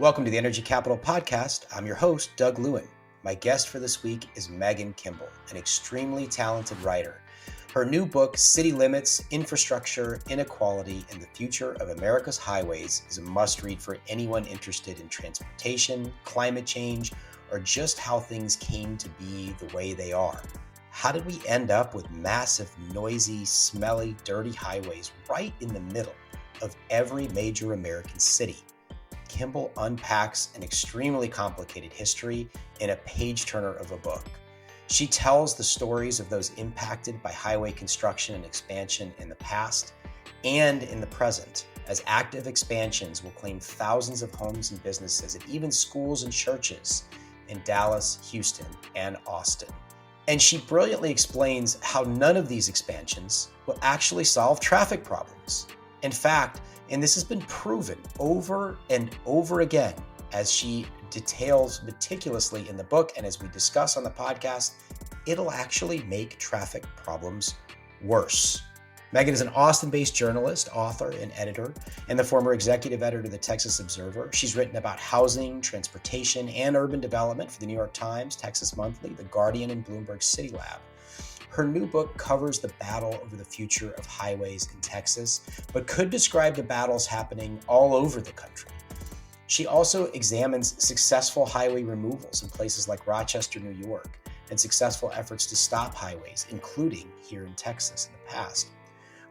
Welcome to the Energy Capital Podcast. I'm your host, Doug Lewin. My guest for this week is Megan Kimble, an extremely talented writer. Her new book, City Limits, Infrastructure, Inequality, and the Future of America's Highways is a must-read for anyone interested in transportation, climate change, or just how things came to be the way they are. How did we end up with massive, noisy, smelly, dirty highways right in the middle of every major American city? Kimble unpacks an extremely complicated history in a page-turner of a book. She tells the stories of those impacted by highway construction and expansion in the past and in the present, as active expansions will claim thousands of homes and businesses and even schools and churches in Dallas, Houston, and Austin. And she brilliantly explains how none of these expansions will actually solve traffic problems. In fact, and this has been proven over and over again, as she details meticulously in the book and as we discuss on the podcast, it'll actually make traffic problems worse. Megan is an Austin-based journalist, author, and editor, and the former executive editor of the Texas Observer. She's written about housing, transportation, and urban development for the New York Times, Texas Monthly, The Guardian, and Bloomberg City Lab. Her new book covers the battle over the future of highways in Texas, but could describe the battles happening all over the country. She also examines successful highway removals in places like Rochester, New York, and successful efforts to stop highways, including here in Texas in the past.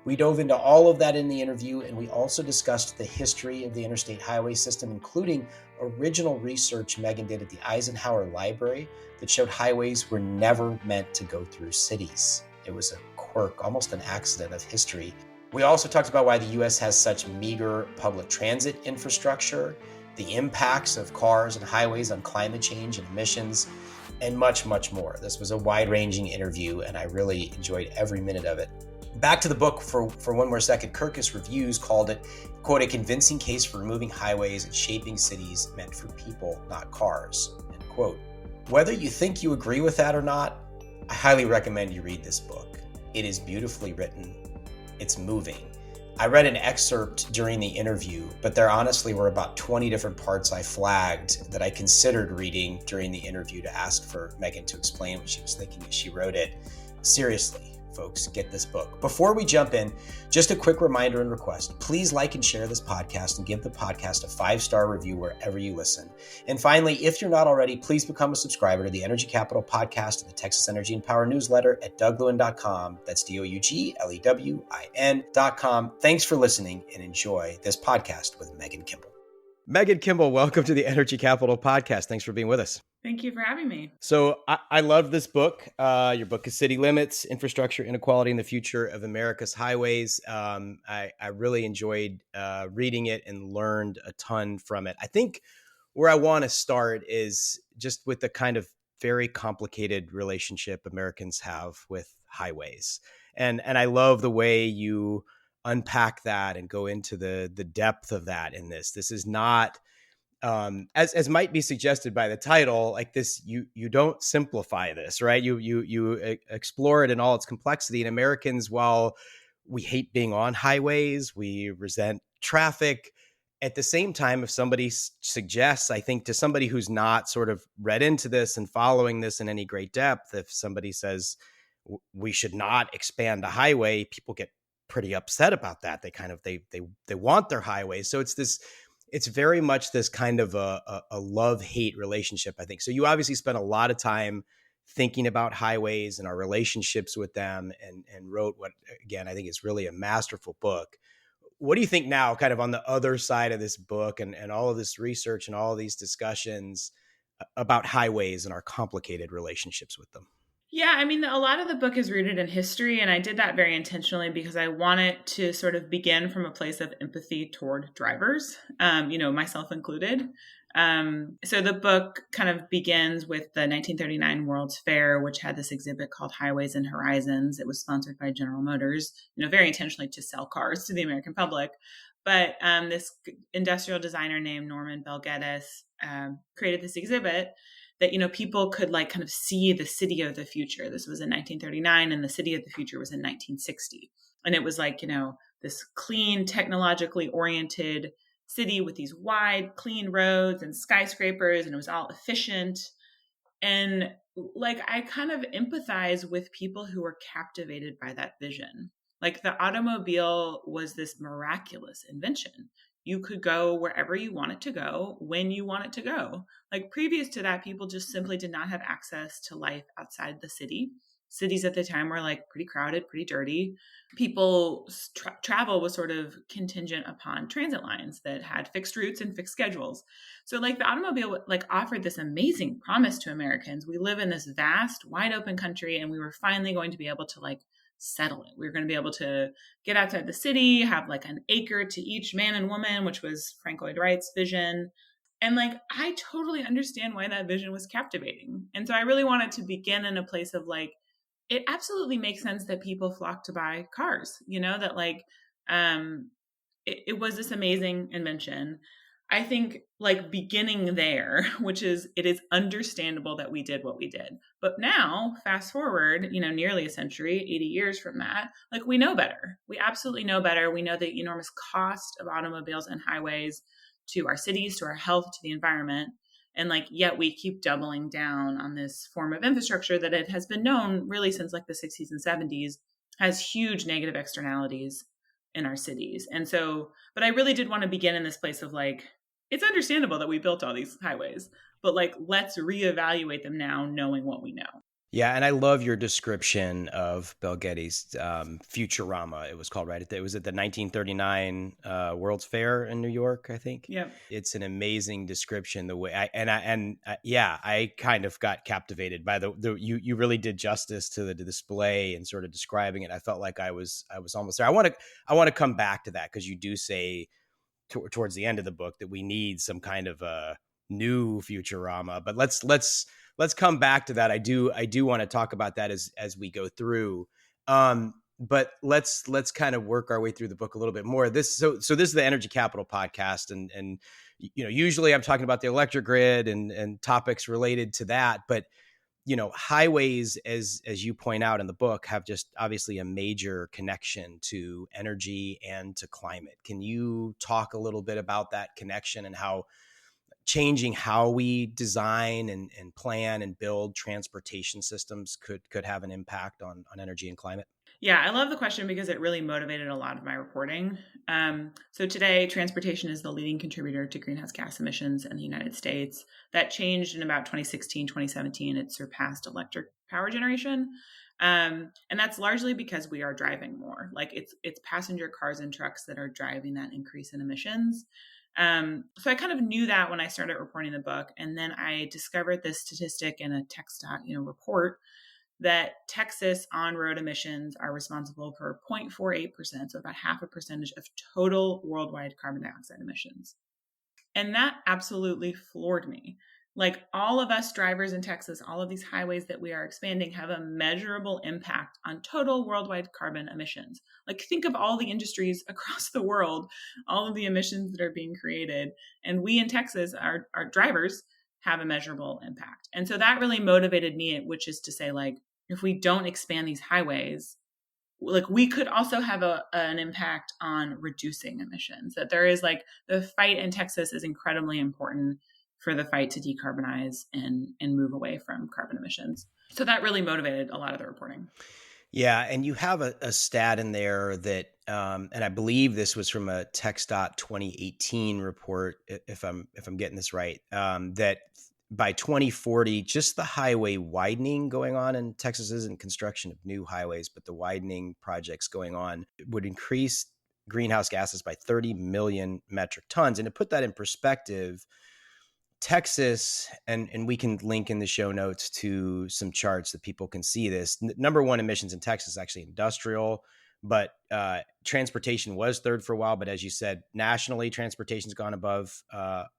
We dove into all of that in the interview, and we also discussed the history of the interstate highway system, including original research Megan did at the Eisenhower Library that showed highways were never meant to go through cities. It was a quirk, almost an accident of history. We also talked about why the U.S. has such meager public transit infrastructure, the impacts of cars and highways on climate change and emissions, and much, much more. This was a wide-ranging interview, and I really enjoyed every minute of it. Back to the book for one more second. Kirkus Reviews called it, quote, a convincing case for removing highways and shaping cities meant for people, not cars, end quote. Whether you think you agree with that or not, I highly recommend you read this book. It is beautifully written. It's moving. I read an excerpt during the interview, but there honestly were about 20 different parts I flagged that I considered reading during the interview to ask for Megan to explain what she was thinking as she wrote it. Seriously, folks, get this book. Before we jump in, just a quick reminder and request. Please like and share this podcast and give the podcast a 5-star review wherever you listen. And finally, if you're not already, please become a subscriber to the Energy Capital Podcast and the Texas Energy and Power newsletter at douglewin.com. That's DOUGLEWIN.com. Thanks for listening and enjoy this podcast with Megan Kimble. Megan Kimble, welcome to the Energy Capital Podcast. Thanks for being with us. Thank you for having me. So I love this book. Your book is City Limits, Infrastructure, Inequality, and the Future of America's Highways. I really enjoyed reading it and learned a ton from it. I think where I want to start is just with the kind of very complicated relationship Americans have with highways. And I love the way you unpack that and go into the depth of that in this. This is not, as might be suggested by the title, like this, you don't simplify this, right? You explore it in all its complexity. And Americans, while we hate being on highways, we resent traffic. At the same time, if somebody suggests, I think to somebody who's not sort of read into this and following this in any great depth, if somebody says we should not expand a highway, people get pretty upset about that. They kind of, they want their highways. So it's very much this kind of a love-hate relationship, I think. So you obviously spent a lot of time thinking about highways and our relationships with them and wrote what, again, I think is really a masterful book. What do you think now, kind of on the other side of this book and all of this research and all of these discussions about highways and our complicated relationships with them? Yeah, I mean, a lot of the book is rooted in history, and I did that very intentionally because I wanted to sort of begin from a place of empathy toward drivers, myself included. So the book kind of begins with the 1939 World's Fair, which had this exhibit called Highways and Horizons. It was sponsored by General Motors, very intentionally to sell cars to the American public. But this industrial designer named Norman Bel Geddes created this exhibit that, people could kind of see the city of the future. This was in 1939 and the city of the future was in 1960. And it was this clean, technologically oriented city with these wide, clean roads and skyscrapers, and it was all efficient. And like, I kind of empathize with people who were captivated by that vision. Like, the automobile was this miraculous invention. You could go wherever you wanted to go, when you wanted to go. Like, previous to that, people just simply did not have access to life outside the city. Cities at the time were like pretty crowded, pretty dirty. People's travel was sort of contingent upon transit lines that had fixed routes and fixed schedules. So like, the automobile like offered this amazing promise to Americans. We live in this vast, wide open country, and we were finally going to be able to like settle it. We were going to be able to get outside the city, have like an acre to each man and woman, which was Frank Lloyd Wright's vision. And like, I totally understand why that vision was captivating. And so I really wanted to begin in a place of like, it absolutely makes sense that people flock to buy cars, you know, that like, it was this amazing invention. I think like beginning there, which is, it is understandable that we did what we did. But now, fast forward, you know, nearly a century, 80 years from that, like, we know better. We absolutely know better. We know the enormous cost of automobiles and highways to our cities, to our health, to the environment. And like, yet we keep doubling down on this form of infrastructure that it has been known really since like the 60s and 70s has huge negative externalities in our cities. And so, but I really did want to begin in this place of like, it's understandable that we built all these highways, but like, let's reevaluate them now, knowing what we know. Yeah, and I love your description of Bill Getty's Futurama. It was called, right? It was at the 1939 World's Fair in New York, I think. Yeah, it's an amazing description. The way I kind of got captivated by you really did justice to the display and sort of describing it. I felt like I was almost there. I want to come back to that, because you do say towards the end of the book that we need some kind of a new Futurama. But let's come back to that. I do want to talk about that as we go through. But let's kind of work our way through the book a little bit more. So this is the Energy Capital podcast, and you know, usually I'm talking about the electric grid and topics related to that, but you know, highways, as you point out in the book, have just obviously a major connection to energy and to climate. Can you talk a little bit about that connection and how changing how we design and plan and build transportation systems could have an impact on energy and climate? Yeah, I love the question because it really motivated a lot of my reporting. So today, transportation is the leading contributor to greenhouse gas emissions in the United States. That changed in about 2016, 2017. It surpassed electric power generation. And that's largely because we are driving more. Like, it's passenger cars and trucks that are driving that increase in emissions. So I kind of knew that when I started reporting the book. And then I discovered this statistic in a TxDOT, report, that Texas on-road emissions are responsible for 0.48%, so about half a percentage of total worldwide carbon dioxide emissions. And that absolutely floored me. Like, all of us drivers in Texas, all of these highways that we are expanding have a measurable impact on total worldwide carbon emissions. Like, think of all the industries across the world, all of the emissions that are being created. And we in Texas, our drivers, have a measurable impact. And so that really motivated me, which is to say, like, if we don't expand these highways, like, we could also have an impact on reducing emissions. That there is, like, the fight in Texas is incredibly important for the fight to decarbonize and move away from carbon emissions. So that really motivated a lot of the reporting. Yeah, and you have a stat in there that, and I believe this was from a TxDOT 2018 report, if I'm getting this right, that by 2040, just the highway widening going on in Texas isn't construction of new highways, but the widening projects going on would increase greenhouse gases by 30 million metric tons. And to put that in perspective, Texas, and we can link in the show notes to some charts that people can see this. Number one emissions in Texas is actually industrial, but transportation was third for a while. But as you said, nationally, transportation's gone above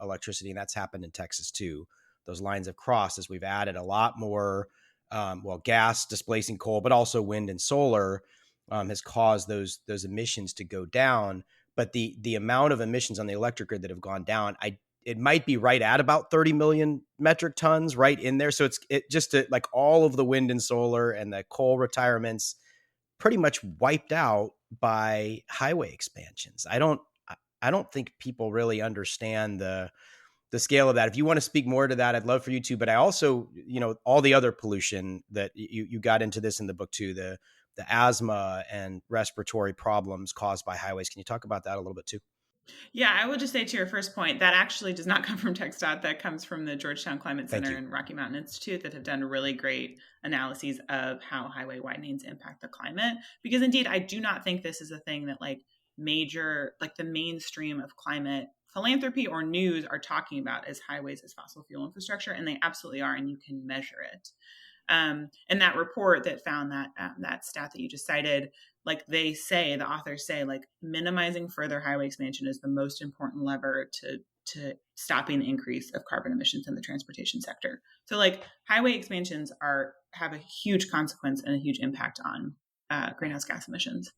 electricity, and that's happened in Texas too. Those lines have crossed as we've added a lot more, gas displacing coal, but also wind and solar has caused those emissions to go down. But the amount of emissions on the electric grid that have gone down, it might be right at about 30 million metric tons, right in there. So it just like all of the wind and solar and the coal retirements pretty much wiped out by highway expansions. I don't think people really understand the scale of that. If you want to speak more to that, I'd love for you to. But I also, all the other pollution that you got into this in the book too, the asthma and respiratory problems caused by highways. Can you talk about that a little bit too? Yeah, I would just say to your first point, that actually does not come from TxDOT. That comes from the Georgetown Climate Thank Center you. and Rocky Mountain Institute that have done really great analyses of how highway widenings impact the climate. Because indeed, I do not think this is a thing that like the mainstream of climate philanthropy or news are talking about as highways as fossil fuel infrastructure. And they absolutely are, and you can measure it. And that report that found that stat that you just cited, like the authors say, like minimizing further highway expansion is the most important lever to stopping the increase of carbon emissions in the transportation sector. So like highway expansions have a huge consequence and a huge impact on greenhouse gas emissions.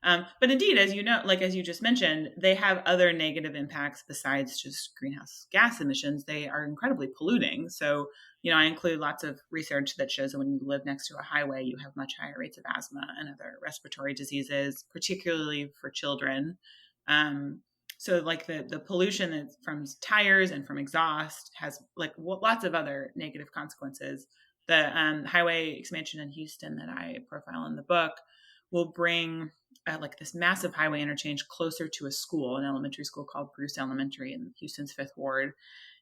But indeed, as you know, like as you just mentioned, they have other negative impacts besides just greenhouse gas emissions. They are incredibly polluting. So, I include lots of research that shows that when you live next to a highway, you have much higher rates of asthma and other respiratory diseases, particularly for children. So like the pollution that's from tires and from exhaust has like lots of other negative consequences. The highway expansion in Houston that I profile in the book will bring like this massive highway interchange closer to a school, an elementary school called Bruce Elementary in Houston's 5th Ward.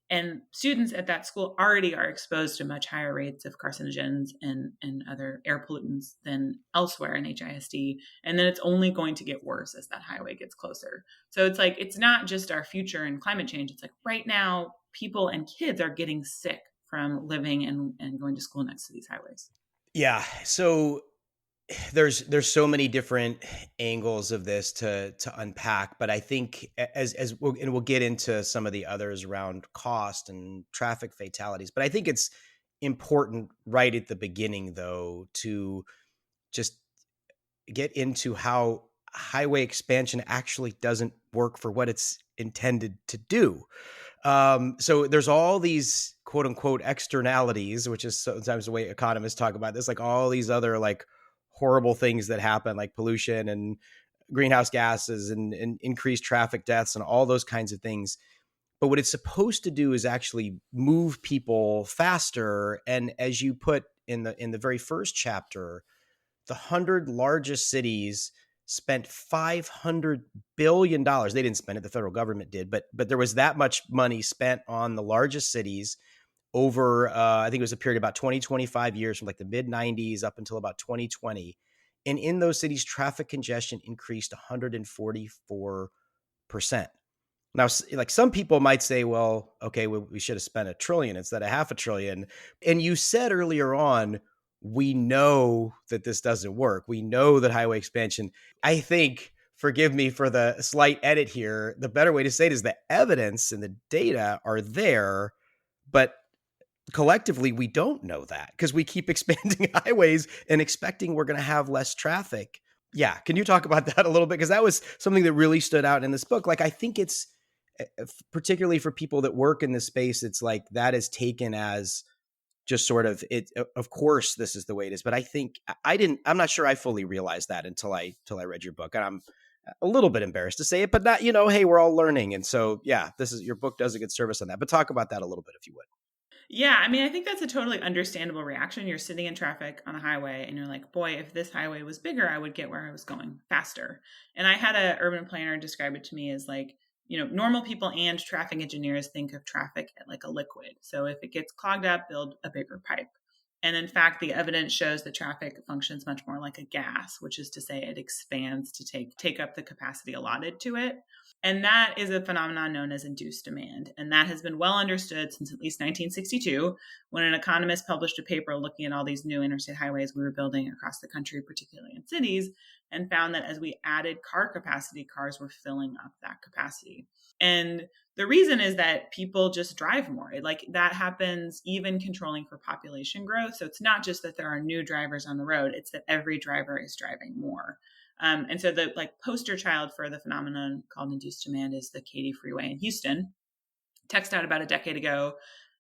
And students at that school already are exposed to much higher rates of carcinogens and other air pollutants than elsewhere in HISD. And then it's only going to get worse as that highway gets closer. So it's like, it's not just our future and climate change. It's like right now, people and kids are getting sick from living and going to school next to these highways. Yeah. So there's so many different angles of this to unpack, but I think we'll get into some of the others around cost and traffic fatalities, but I think it's important right at the beginning though to just get into how highway expansion actually doesn't work for what it's intended to do. So there's all these quote unquote externalities, which is sometimes the way economists talk about this, like all these other like horrible things that happen, like pollution and greenhouse gases and increased traffic deaths and all those kinds of things. But what it's supposed to do is actually move people faster. And as you put in the very first chapter, the 100 largest cities spent $500 billion. They didn't spend it, the federal government did, but there was that much money spent on the largest cities over, I think it was a period about 20, 25 years from like the mid 90s up until about 2020. And in those cities, traffic congestion increased 144%. Now, like some people might say, well, okay, we should have spent $1 trillion instead of $500 billion. And you said earlier on, we know that this doesn't work. We know that highway expansion, I think, forgive me for the slight edit here, the better way to say it is the evidence and the data are there, but collectively we don't know that because we keep expanding highways and expecting we're going to have less traffic. Yeah. Can you talk about that a little bit? Because that was something that really stood out in this book. Like, I think it's particularly for people that work in this space, it's like that is taken as just sort of it. Of course, this is the way it is. But I think I'm not sure I fully realized that until I read your book. And I'm a little bit embarrassed to say it, but not, hey, we're all learning. And so, yeah, your book does a good service on that. But talk about that a little bit if you would. Yeah, I mean, I think that's a totally understandable reaction. You're sitting in traffic on a highway and you're like, boy, if this highway was bigger, I would get where I was going faster. And I had an urban planner describe it to me as like, normal people and traffic engineers think of traffic like a liquid. So if it gets clogged up, build a bigger pipe. And in fact, the evidence shows that traffic functions much more like a gas, which is to say it expands to take up the capacity allotted to it. And that is a phenomenon known as induced demand. And that has been well understood since at least 1962, when an economist published a paper looking at all these new interstate highways we were building across the country, particularly in cities, and found that as we added car capacity, cars were filling up that capacity. And the reason is that people just drive more. Like that happens even controlling for population growth. So it's not just that there are new drivers on the road, it's that every driver is driving more. And so the poster child for the phenomenon called induced demand is the Katy Freeway in Houston. TxDOT about a decade ago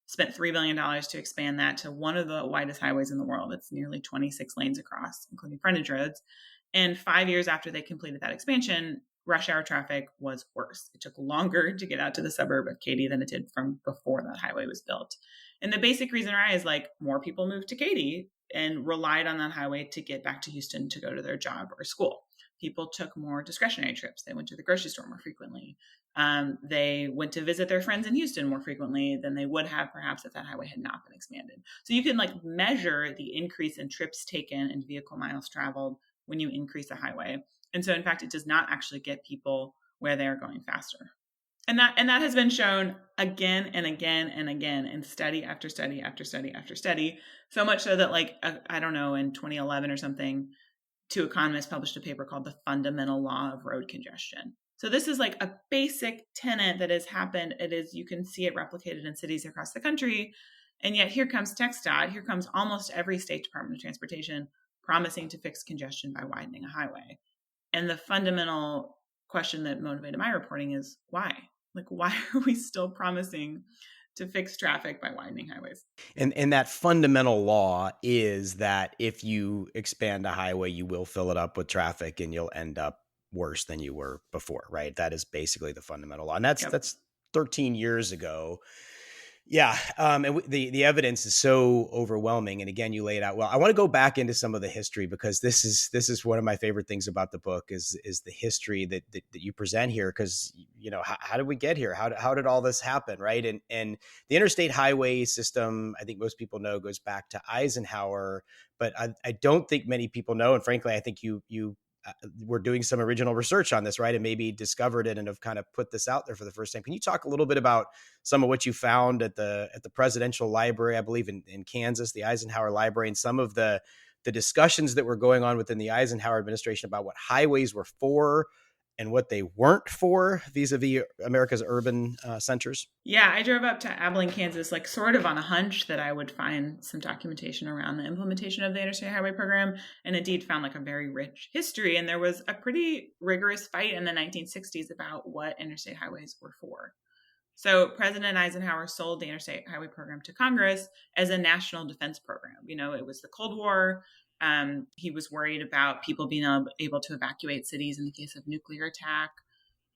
spent $3 billion to expand that to one of the widest highways in the world. It's nearly 26 lanes across, including frontage roads. And 5 years after they completed that expansion, rush hour traffic was worse. It took longer to get out to the suburb of Katy than it did from before that highway was built. And the basic reason why is like more people moved to Katy and relied on that highway to get back to Houston to go to their job or school. People took more discretionary trips. They went to the grocery store more frequently. They went to visit their friends in Houston more frequently than they would have perhaps if that highway had not been expanded. So you can like measure the increase in trips taken and vehicle miles traveled when you increase a highway. And so in fact, it does not actually get people where they are going faster. And that has been shown again and again and again in study after study after study after study. So much so that like, I don't know, in 2011 or something, two economists published a paper called The Fundamental Law of Road Congestion. So this is like a basic tenet that has happened. It is, you can see it replicated in cities across the country. And yet here comes TxDOT, here comes almost every state Department of Transportation promising to fix congestion by widening a highway. And the fundamental question that motivated my reporting is why? Like, why are we still promising to fix traffic by widening highways? And that fundamental law is that if you expand a highway, you will fill it up with traffic and you'll end up worse than you were before, right? That is basically the fundamental law. And that's 13 years ago. Yeah. And the evidence is so overwhelming. And again, you lay it out well. I want to go back into some of the history because this is one of my favorite things about the book is the history that you present here. Because, you know, how did we get here? How did all this happen? Right. And the interstate highway system, I think most people know, goes back to Eisenhower, but I don't think many people know. And frankly, I think you were doing some original research on this, right? And maybe discovered it and have kind of put this out there for the first time. Can you talk a little bit about some of what you found at the Presidential Library, I believe in Kansas, the Eisenhower Library, and some of the discussions that were going on within the Eisenhower administration about what highways were for and what they weren't for vis-a-vis America's urban centers? Yeah, I drove up to Abilene, Kansas, like sort of on a hunch that I would find some documentation around the implementation of the Interstate Highway Program, and indeed found like a very rich history. And there was a pretty rigorous fight in the 1960s about what interstate highways were for. So President Eisenhower sold the Interstate Highway Program to Congress as a national defense program. You know, it was the Cold War. He was worried about people being able to evacuate cities in the case of nuclear attack,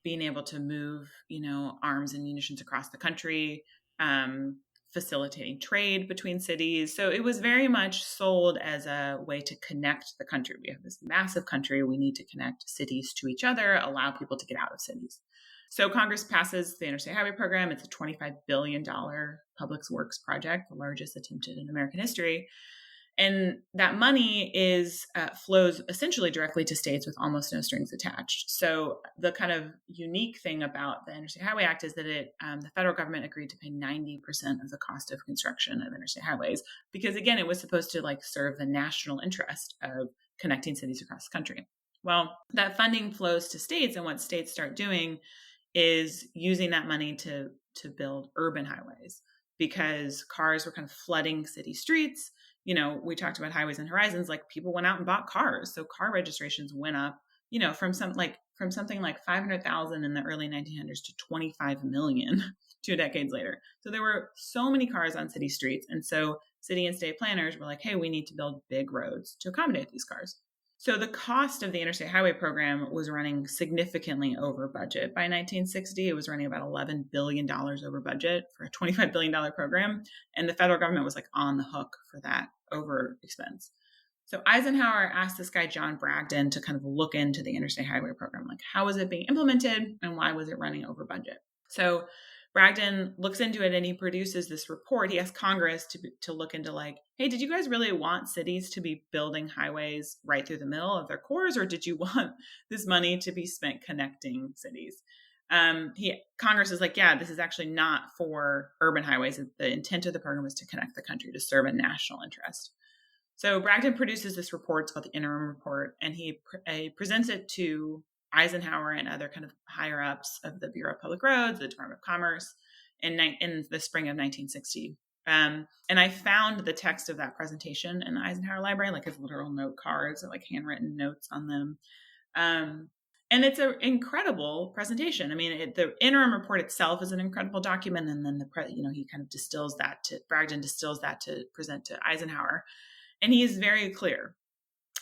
being able to move, you know, arms and munitions across the country, facilitating trade between cities. So it was very much sold as a way to connect the country. We have this massive country. We need to connect cities to each other, allow people to get out of cities. So Congress passes the Interstate Highway Program. It's a $25 billion public works project, the largest attempted in American history. And that money flows essentially directly to states with almost no strings attached. So the kind of unique thing about the Interstate Highway Act is that the federal government agreed to pay 90% of the cost of construction of interstate highways, because again, it was supposed to like serve the national interest of connecting cities across the country. Well, that funding flows to states, and what states start doing is using that money to build urban highways, because cars were kind of flooding city streets. You know, we talked about Highways and Horizons, like people went out and bought cars. So car registrations went up, you know, from something like 500,000 in the early 1900s to 25 million 2 decades later. So there were so many cars on city streets. And so city and state planners were like, hey, we need to build big roads to accommodate these cars. So the cost of the Interstate Highway Program was running significantly over budget. By 1960, it was running about $11 billion over budget for a $25 billion program. And the federal government was like on the hook for that over expense. So Eisenhower asked this guy, John Bragdon, to kind of look into the Interstate Highway Program. Like, how was it being implemented and why was it running over budget? So Bragdon looks into it and he produces this report. He asks Congress to look into like, hey, did you guys really want cities to be building highways right through the middle of their cores, or did you want this money to be spent connecting cities? Congress is like, yeah, this is actually not for urban highways. The intent of the program is to connect the country, to serve a national interest. So Bragdon produces this report. It's called the Interim Report, and he presents it to Eisenhower and other kind of higher ups of the Bureau of Public Roads, the Department of Commerce, in the spring of 1960. And I found the text of that presentation in the Eisenhower Library, like his literal note cards or like handwritten notes on them. And it's an incredible presentation. I mean, the interim report itself is an incredible document, and then he kind of Bragdon distills that to present to Eisenhower, and he is very clear.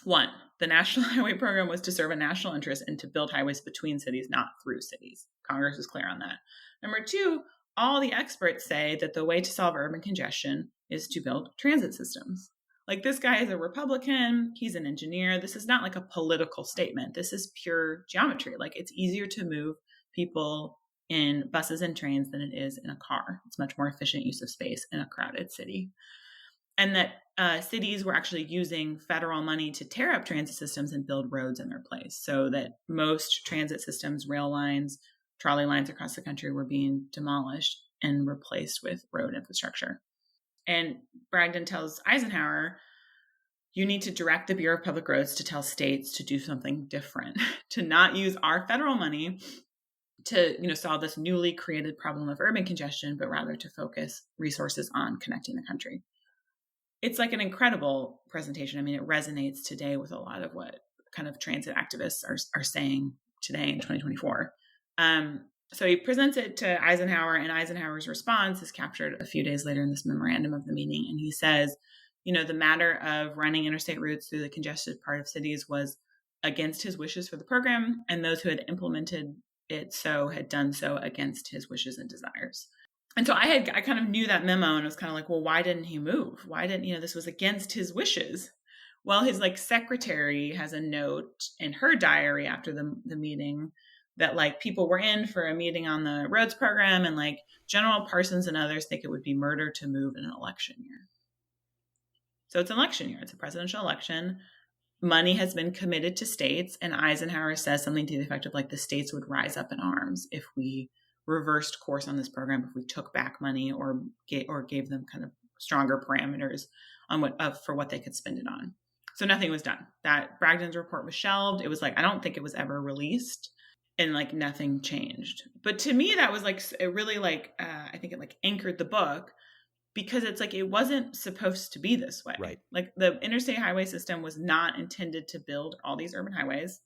One, the National Highway Program was to serve a national interest and to build highways between cities, not through cities. Congress is clear on that. Number two, all the experts say that the way to solve urban congestion is to build transit systems. Like, this guy is a Republican, he's an engineer. This is not like a political statement. This is pure geometry. Like, it's easier to move people in buses and trains than it is in a car. It's much more efficient use of space in a crowded city. And that cities were actually using federal money to tear up transit systems and build roads in their place, so that most transit systems, rail lines, trolley lines across the country were being demolished and replaced with road infrastructure. And Bragdon tells Eisenhower, you need to direct the Bureau of Public Roads to tell states to do something different, to not use our federal money to solve this newly created problem of urban congestion, but rather to focus resources on connecting the country. It's like an incredible presentation. I mean, it resonates today with a lot of what kind of transit activists are saying today in 2024. So he presents it to Eisenhower, and Eisenhower's response is captured a few days later in this memorandum of the meeting. And he says, the matter of running interstate routes through the congested part of cities was against his wishes for the program, and those who had implemented it had done so against his wishes and desires. And so I kind of knew that memo, and it was kind of like, well, why didn't he move? Why didn't, this was against his wishes. Well, his secretary has a note in her diary after the meeting that people were in for a meeting on the roads program, and General Parsons and others think it would be murder to move in an election year. So it's an election year. It's a presidential election. Money has been committed to states, and Eisenhower says something to the effect of the states would rise up in arms if we reversed course on this program, if we took back money or gave them kind of stronger parameters on for what they could spend it on. So nothing was done. That Bragdon's report was shelved. It was I don't think it was ever released, and nothing changed. But to me, that was it really I think it anchored the book, because it's it wasn't supposed to be this way. Right. The interstate highway system was not intended to build all these urban highways.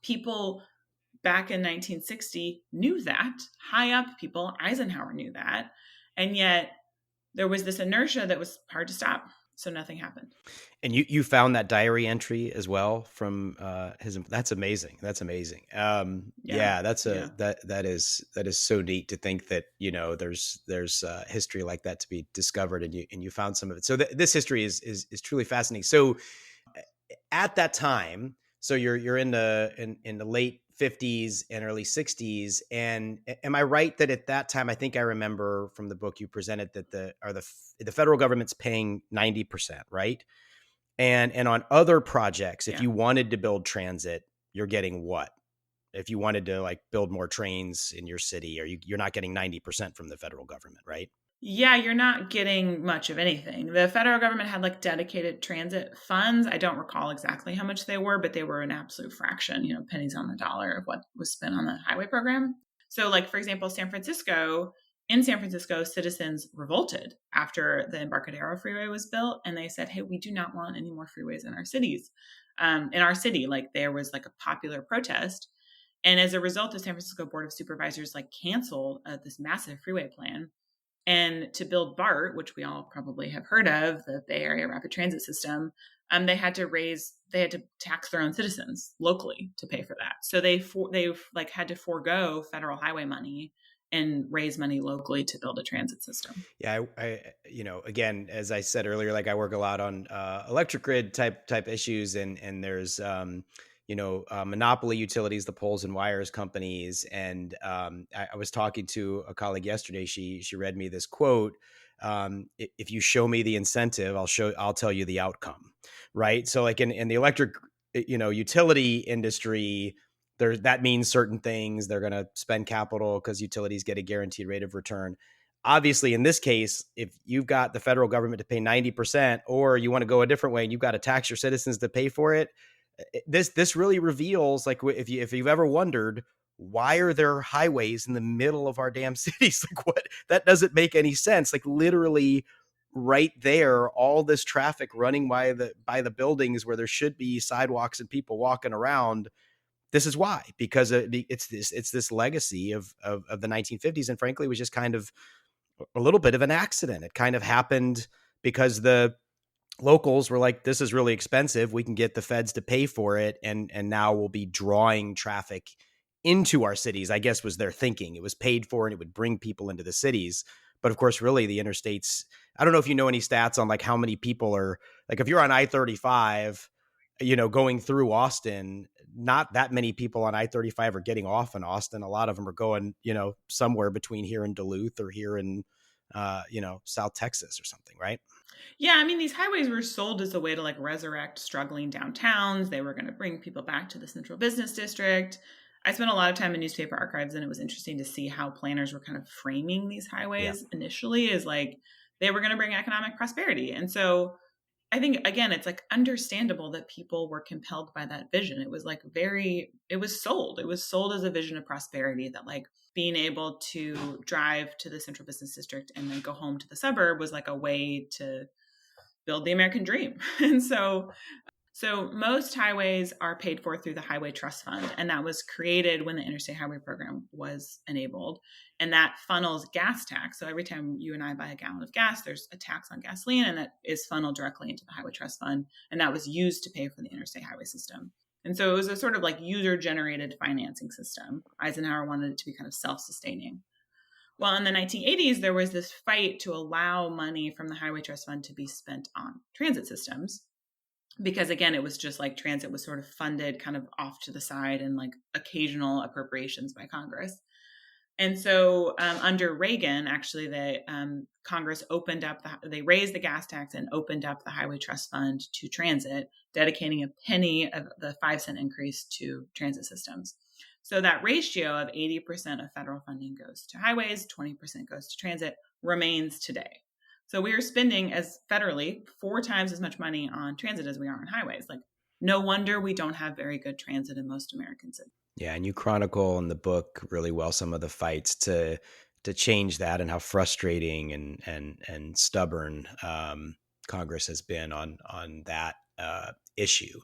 People back in 1960 knew that. High up people, Eisenhower knew that. And yet there was this inertia that was hard to stop. So nothing happened. And you found that diary entry as well from his. That's amazing. That's amazing. That is so neat to think that there's history like that to be discovered, and you found some of it. So this history is truly fascinating. So at that time, so you're in the late 50s and early 60s, and am I right that at that time, I think I remember from the book you presented that the federal government's paying 90%, right? And on other projects, if you wanted to build transit, you're getting what? If you wanted to build more trains in your city, you're not getting 90% from the federal government, right? Yeah, you're not getting much of anything. The federal government had dedicated transit funds. I don't recall exactly how much they were, but they were an absolute fraction, pennies on the dollar of what was spent on the highway program. So for example, in San Francisco, citizens revolted after the Embarcadero Freeway was built, and they said, hey, we do not want any more freeways in our cities. In our city, there was a popular protest. And as a result, the San Francisco Board of Supervisors canceled this massive freeway plan. And to build BART, which we all probably have heard of, the Bay Area Rapid Transit System, they had to tax their own citizens locally to pay for that. So they had to forego federal highway money and raise money locally to build a transit system. Yeah, I again, as I said earlier, I work a lot on electric grid type issues, and there's monopoly utilities, the poles and wires companies. And I was talking to a colleague yesterday. She read me this quote. If you show me the incentive, I'll tell you the outcome. Right. So in the electric, utility industry, that means certain things. They're going to spend capital because utilities get a guaranteed rate of return. Obviously, in this case, if you've got the federal government to pay 90%, or you want to go a different way and you've got to tax your citizens to pay for it, this really reveals, if you've ever wondered, why are there highways in the middle of our damn cities? What? That doesn't make any sense. Literally right there, all this traffic running by the buildings where there should be sidewalks and people walking around. This is why, because it's this legacy of the 1950s, and frankly, it was just kind of a little bit of an accident. It kind of happened because the locals were like, this is really expensive. We can get the feds to pay for it. And now we'll be drawing traffic into our cities, I guess was their thinking. It was paid for and it would bring people into the cities. But of course, really the interstates, I don't know if you know any stats on like how many people are like, if you're on I-35, going through Austin, not that many people on I-35 are getting off in Austin. A lot of them are going, somewhere between here in Duluth or here in, South Texas or something, right? Yeah, I mean, these highways were sold as a way to like resurrect struggling downtowns. They were going to bring people back to the central business district. I spent a lot of time in newspaper archives, and it was interesting to see how planners were kind of framing these Yeah. highways initially as like they were going to bring economic prosperity. And so I think, again, it's like understandable that people were compelled by that vision. It was like it was sold. It was sold as a vision of prosperity that like being able to drive to the central business district and then go home to the suburb was like a way to build the American dream. And so most highways are paid for through the Highway Trust Fund, and that was created when the Interstate Highway Program was enabled. And that funnels gas tax. So every time you and I buy a gallon of gas, there's a tax on gasoline, and that is funneled directly into the Highway Trust Fund. And that was used to pay for the interstate highway system. And so it was a sort of like user-generated financing system. Eisenhower wanted it to be kind of self-sustaining. Well, in the 1980s, there was this fight to allow money from the Highway Trust Fund to be spent on transit systems. Because again, it was just like transit was sort of funded kind of off to the side and like occasional appropriations by Congress. And so under Reagan, actually, Congress opened up, they raised the gas tax and opened up the Highway Trust Fund to transit, dedicating a penny of the 5-cent increase to transit systems. So that ratio of 80% of federal funding goes to highways, 20% goes to transit remains today. So we are spending as federally 4 times as much money on transit as we are on highways. Like, no wonder we don't have very good transit in most American cities. Yeah, and you chronicle in the book really well some of the fights to change that and how frustrating and stubborn Congress has been on that issue.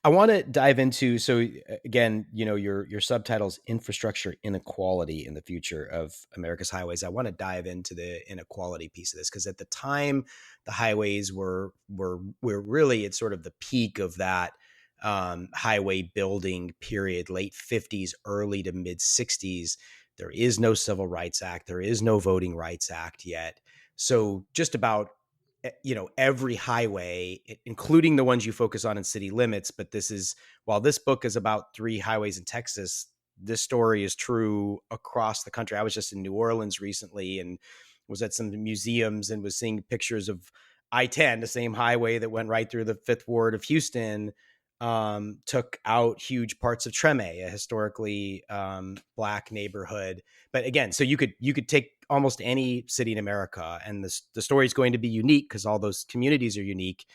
I want to dive into, so again, your subtitle's Infrastructure Inequality in the Future of America's Highways. I want to dive into the inequality piece of this because at the time the highways were really at sort of the peak of that highway building period, late 50s, early to mid 60s. There is no Civil Rights Act. There is no Voting Rights Act yet. So just about every highway, including the ones you focus on in city limits. But while this book is about 3 highways in Texas, this story is true across the country. I was just in New Orleans recently and was at some museums and was seeing pictures of I-10, the same highway that went right through the 5th Ward of Houston, took out huge parts of Treme, a historically Black neighborhood. But again, so you could take almost any city in America, and the story is going to be unique because all those communities are unique,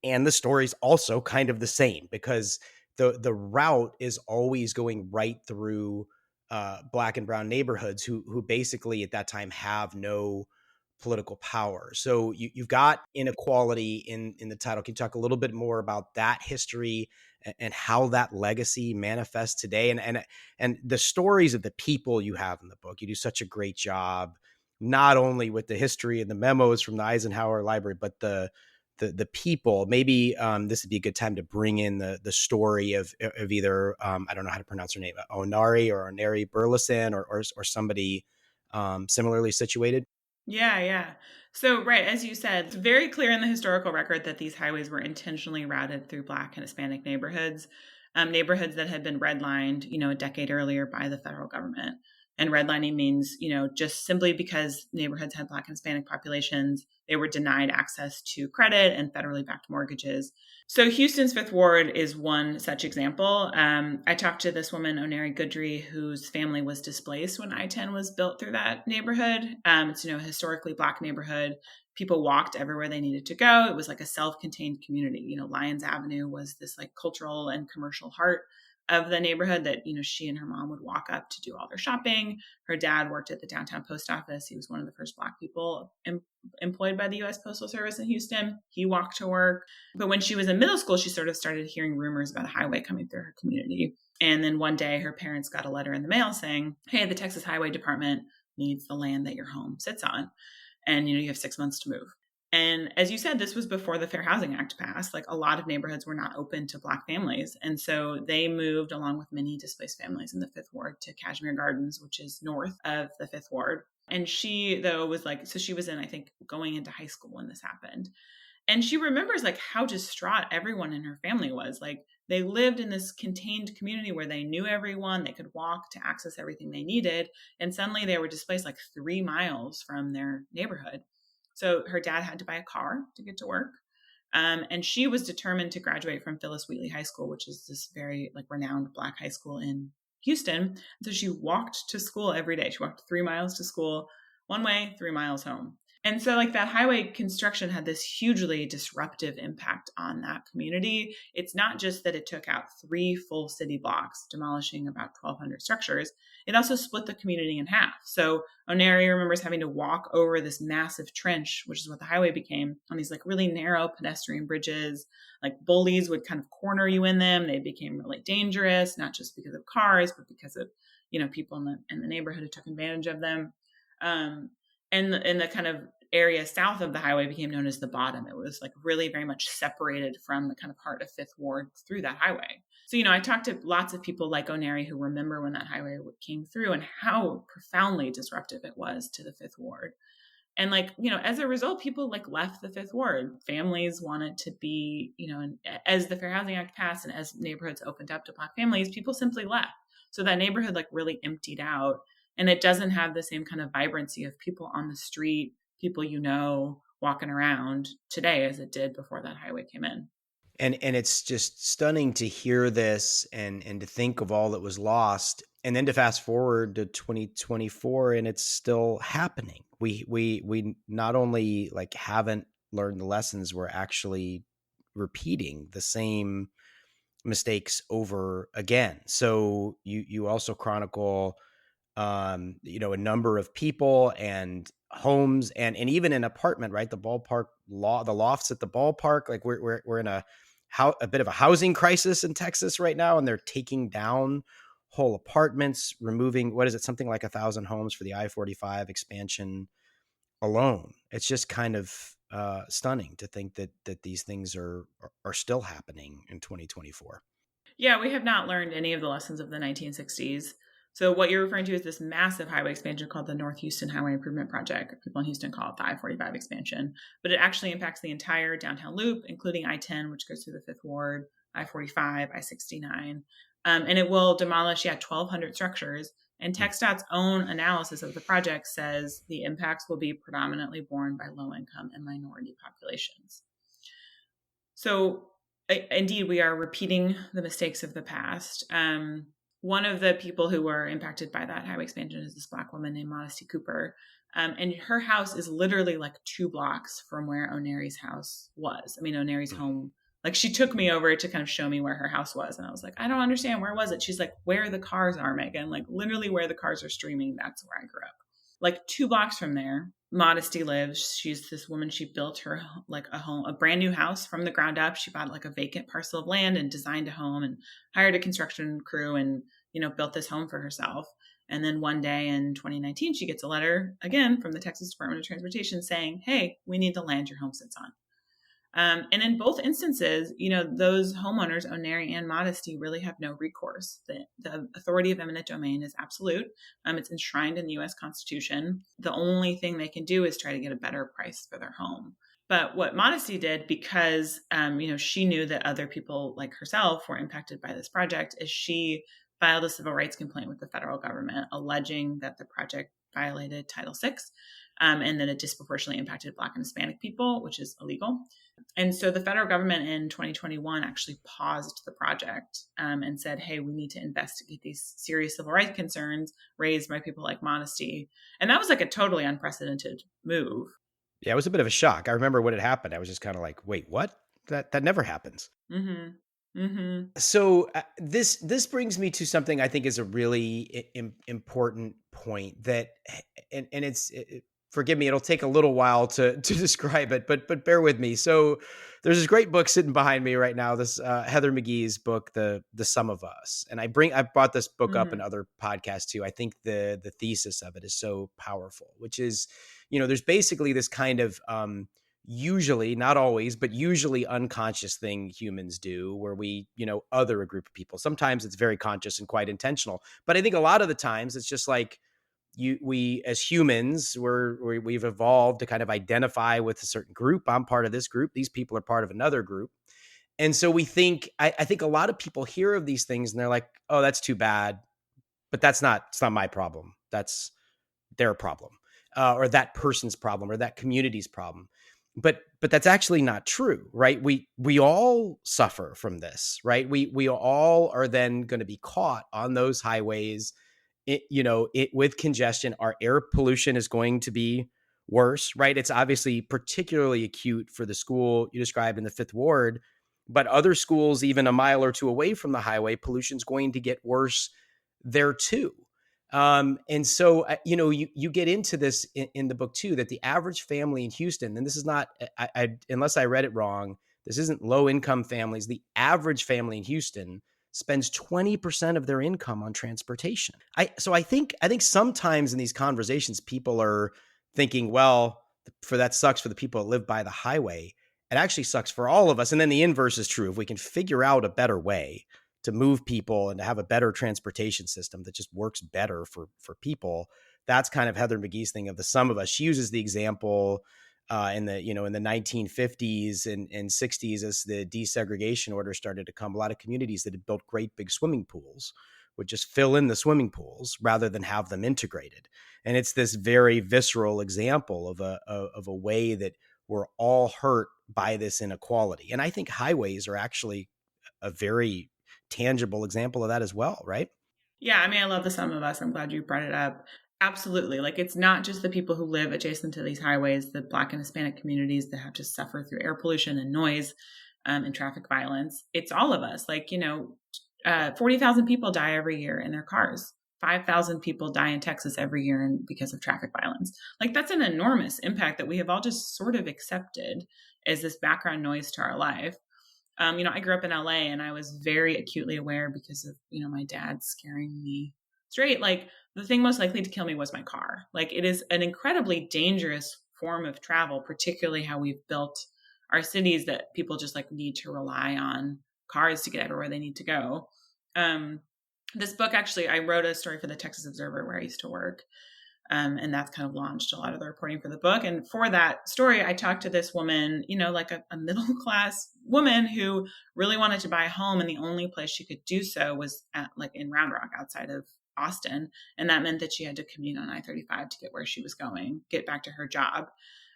and the story's also kind of the same because the route is always going right through Black and brown neighborhoods who basically at that time have no political power. So you've got inequality in the title. Can you talk a little bit more about that history and how that legacy manifests today? And the stories of the people you have in the book. You do such a great job, not only with the history and the memos from the Eisenhower Library, but the people. Maybe this would be a good time to bring in the story of either I don't know how to pronounce her name, Onari Burleson or somebody similarly situated. Yeah. So, right, as you said, it's very clear in the historical record that these highways were intentionally routed through Black and Hispanic neighborhoods, neighborhoods that had been redlined, a decade earlier by the federal government. And redlining means, just simply because neighborhoods had Black and Hispanic populations, they were denied access to credit and federally backed mortgages. So Houston's 5th Ward is one such example. I talked to this woman, Onari Goodry, whose family was displaced when I-10 was built through that neighborhood. It's, a historically Black neighborhood. People walked everywhere they needed to go. It was like a self-contained community. Lyons Avenue was this like cultural and commercial heart of the neighborhood that, she and her mom would walk up to do all their shopping. Her dad worked at the downtown post office. He was one of the first Black people employed by the U.S. Postal Service in Houston. He walked to work. But when she was in middle school, she sort of started hearing rumors about a highway coming through her community. And then one day her parents got a letter in the mail saying, hey, the Texas Highway Department needs the land that your home sits on. And, you have 6 months to move. And as you said, this was before the Fair Housing Act passed. Like, a lot of neighborhoods were not open to Black families. And so they moved, along with many displaced families in the Fifth Ward, to Kashmere Gardens, which is north of the Fifth Ward. And she, though, was like, so she was in, I think, going into high school when this happened. And she remembers like how distraught everyone in her family was. Like, they lived in this contained community where they knew everyone, they could walk to access everything they needed. And suddenly they were displaced like 3 miles from their neighborhood. So her dad had to buy a car to get to work. And she was determined to graduate from Phyllis Wheatley High School, which is this very like renowned Black high school in Houston. So she walked to school every day. She walked 3 miles to school one way, 3 miles home. And so like that highway construction had this hugely disruptive impact on that community. It's not just that it took out 3 full city blocks, demolishing about 1,200 structures. It also split the community in half. So Oneri remembers having to walk over this massive trench, which is what the highway became, on these like really narrow pedestrian bridges. Like, bullies would kind of corner you in them. They became really dangerous, not just because of cars, but because of, you know, people in the neighborhood who took advantage of them. And the kind of area south of the highway became known as the bottom. It was like really very much separated from the kind of heart of Fifth Ward through that highway. So, you know, I talked to lots of people like Oneri who remember when that highway came through and how profoundly disruptive it was to the Fifth Ward. And like, you know, as a result, people like left the Fifth Ward. Families wanted to be, you know, and as the Fair Housing Act passed and as neighborhoods opened up to Black families, people simply left. So that neighborhood like really emptied out. And it doesn't have the same kind of vibrancy of people on the street, people, you know, walking around today as it did before that highway came in. And it's just stunning to hear this and to think of all that was lost, and then to fast forward to 2024 and it's still happening. We not only like haven't learned the lessons, we're actually repeating the same mistakes over again. So you also chronicle you know, a number of people and homes and even an apartment, right? The the lofts at the ballpark. Like we're in a bit of a housing crisis in Texas right now, and they're taking down whole apartments, removing, what is it, something like 1,000 homes for the I-45 expansion alone. It's just kind of stunning to think that these things are still happening in 2024. Yeah, we have not learned any of the lessons of the 1960s. So what you're referring to is this massive highway expansion called the North Houston Highway Improvement Project. People in Houston call it the I-45 expansion, but it actually impacts the entire downtown loop, including I-10, which goes through the Fifth Ward, I-45, I-69. And it will demolish, 1,200 structures. And TxDOT's own analysis of the project says the impacts will be predominantly borne by low-income and minority populations. So indeed, we are repeating the mistakes of the past. One of the people who were impacted by that highway expansion is this Black woman named Modesty Cooper. And her house is literally like 2 blocks from where Oneri's house was. I mean, Oneri's home, like, she took me over to kind of show me where her house was. And I was like, I don't understand. Where was it? She's like, where the cars are, Megan. Like, literally where the cars are streaming. That's where I grew up. Like 2 blocks from there, Modesty lives. She's this woman. She built her like a brand new house from the ground up. She bought like a vacant parcel of land and designed a home and hired a construction crew and, you know, built this home for herself. And then one day in 2019, she gets a letter again from the Texas Department of Transportation saying, hey, we need the land your home sits on. And in both instances, you know, those homeowners, Oneri and Modesty, really have no recourse. The authority of eminent domain is absolute. It's enshrined in the U.S. Constitution. The only thing they can do is try to get a better price for their home. But what Modesty did, because, you know, she knew that other people like herself were impacted by this project, is she filed a civil rights complaint with the federal government, alleging that the project violated Title VI, and that it disproportionately impacted Black and Hispanic people, which is illegal. And so the federal government in 2021 actually paused the project and said, hey, we need to investigate these serious civil rights concerns raised by people like Modesty. And that was like a totally unprecedented move. Yeah, it was a bit of a shock. I remember when it happened. I was just kind of like, wait, what? That never happens. Mm-hmm. Mm-hmm. So this brings me to something I think is a really important point that, and it's, forgive me, it'll take a little while to describe it, but bear with me. So there's this great book sitting behind me right now, this Heather McGhee's book, The Sum of Us. And I brought this book up in other podcasts too. I think the thesis of it is so powerful, which is, you know, there's basically this kind of usually, not always, but usually unconscious thing humans do where we, other a group of people. Sometimes it's very conscious and quite intentional. But I think a lot of the times it's just like we as humans, we've evolved to kind of identify with a certain group. I'm part of this group. These people are part of another group. And so we think, I think a lot of people hear of these things and they're like, oh, that's too bad. But it's not my problem. That's their problem, or that person's problem, or that community's problem. But that's actually not true, right? We all suffer from this, right? We all are then going to be caught on those highways, with congestion. Our air pollution is going to be worse, right? It's obviously particularly acute for the school you described in the Fifth Ward, but other schools, even a mile or two away from the highway, pollution is going to get worse there too. And so, you get into this in the book too, that the average family in Houston, and this is not, unless I read it wrong, this isn't low income families. The average family in Houston spends 20% of their income on transportation. So I think sometimes in these conversations, people are thinking, well, that sucks for the people that live by the highway. It actually sucks for all of us. And then the inverse is true. If we can figure out a better way to move people and to have a better transportation system that just works better for people, that's kind of Heather McGhee's thing of the sum of us. She uses the example in the 1950s and 60s, as the desegregation order started to come, a lot of communities that had built great big swimming pools would just fill in the swimming pools rather than have them integrated. And it's this very visceral example of a way that we're all hurt by this inequality. And I think highways are actually a very tangible example of that as well, right? Yeah, I mean, I love the sum of us. I'm glad you brought it up. Absolutely. Like, it's not just the people who live adjacent to these highways, the Black and Hispanic communities that have to suffer through air pollution and noise and traffic violence. It's all of us. 40,000 people die every year in their cars. 5,000 people die in Texas every year because of traffic violence. Like, that's an enormous impact that we have all just sort of accepted as this background noise to our life. I grew up in LA and I was very acutely aware because of, my dad scaring me straight. Like, the thing most likely to kill me was my car. Like, it is an incredibly dangerous form of travel, particularly how we've built our cities, that people just need to rely on cars to get everywhere they need to go. This book, actually, I wrote a story for the Texas Observer where I used to work. And that's kind of launched a lot of the reporting for the book. And for that story, I talked to this woman, a middle class woman who really wanted to buy a home. And the only place she could do so was in Round Rock outside of Austin. And that meant that she had to commute on I-35 to get where she was going, get back to her job.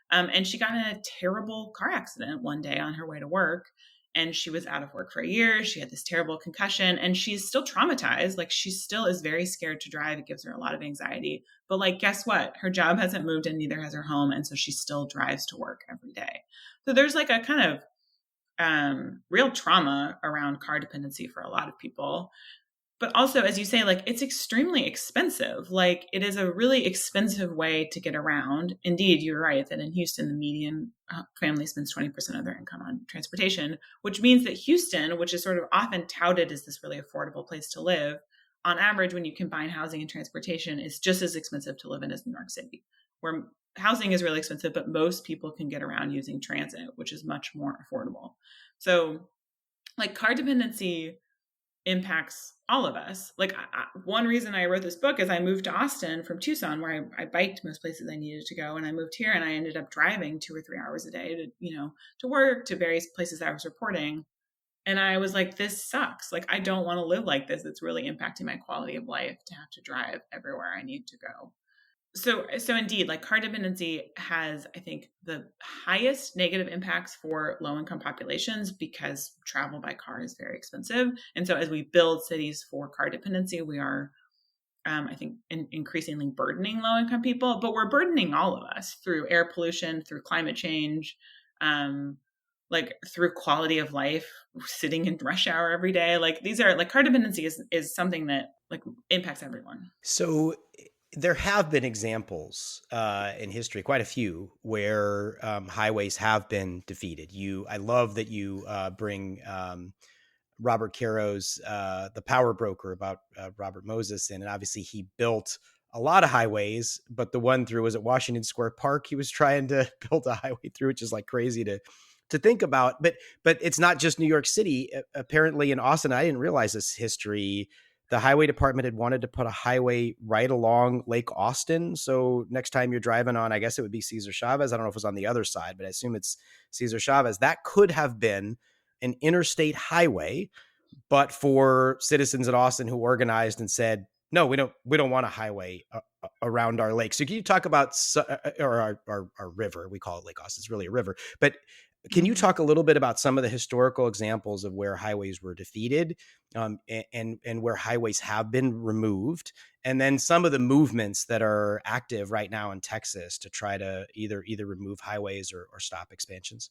And she got in a terrible car accident one day on her way to work. And she was out of work for a year. She had this terrible concussion and she's still traumatized. Like, she still is very scared to drive. It gives her a lot of anxiety. But guess what? Her job hasn't moved and neither has her home. And so she still drives to work every day. So there's a kind of real trauma around car dependency for a lot of people. But also, as you say, it's extremely expensive. It is a really expensive way to get around. Indeed, you're right that in Houston, the median family spends 20% of their income on transportation, which means that Houston, which is sort of often touted as this really affordable place to live, on average, when you combine housing and transportation, is just as expensive to live in as New York City, where housing is really expensive, but most people can get around using transit, which is much more affordable. So, car dependency impacts all of us. One reason I wrote this book is I moved to Austin from Tucson, where I biked most places I needed to go. And I moved here and I ended up driving 2 or 3 hours a day to work, to various places that I was reporting. And I was like, this sucks. I don't want to live like this. It's really impacting my quality of life to have to drive everywhere I need to go. So indeed, car dependency has, I think, the highest negative impacts for low-income populations because travel by car is very expensive. And so as we build cities for car dependency, we are, I think, increasingly burdening low-income people, but we're burdening all of us through air pollution, through climate change, through quality of life, sitting in rush hour every day. These are car dependency is something that impacts everyone. So there have been examples in history, quite a few, where highways have been defeated. I love that you bring Robert Caro's The Power Broker about Robert Moses in, and obviously he built a lot of highways, but the one through, was at Washington Square Park, he was trying to build a highway through, which is like crazy to think about. But it's not just New York City. Apparently in Austin, I didn't realize this history. The highway department had wanted to put a highway right along Lake Austin. So next time you're driving on, I guess it would be Cesar Chavez. I don't know if it was on the other side, but I assume it's Cesar Chavez. That could have been an interstate highway, but for citizens in Austin who organized and said, no, we don't want a highway around our lake. So can you talk about, or our river? We call it Lake Austin. It's really a river. But can you talk a little bit about some of the historical examples of where highways were defeated, and where highways have been removed, and then some of the movements that are active right now in Texas to try to either remove highways or stop expansions?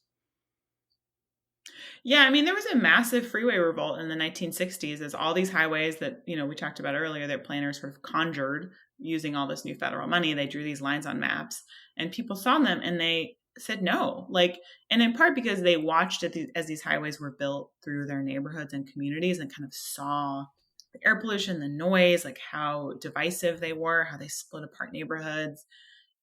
Yeah, I mean, there was a massive freeway revolt in the 1960s as all these highways that, we talked about earlier that planners sort of conjured using all this new federal money. They drew these lines on maps and people saw them and they said no. And in part because they watched as these highways were built through their neighborhoods and communities and kind of saw the air pollution, the noise, like how divisive they were, how they split apart neighborhoods.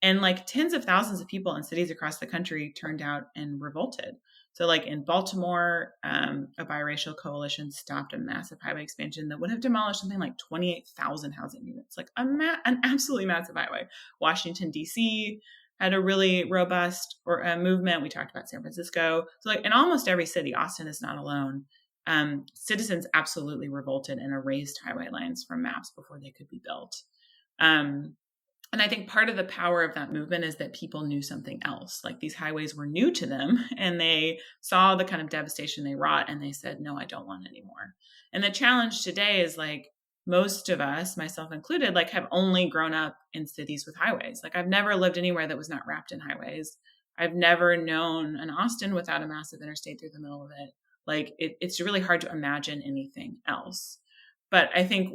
And like tens of thousands of people in cities across the country turned out and revolted. So like in Baltimore, a biracial coalition stopped a massive highway expansion that would have demolished something like 28,000 housing units, like an absolutely massive highway. Washington, D.C. had a really robust movement. We talked about San Francisco. So like in almost every city, Austin is not alone. Citizens absolutely revolted and erased highway lines from maps before they could be built. And I think part of the power of that movement is that people knew something else. Like these highways were new to them and they saw the kind of devastation they wrought and they said, no, I don't want it anymore. And the challenge today is like most of us, myself included, like have only grown up in cities with highways. Like I've never lived anywhere that was not wrapped in highways. I've never known an Austin without a massive interstate through the middle of it. Like it's really hard to imagine anything else. But I think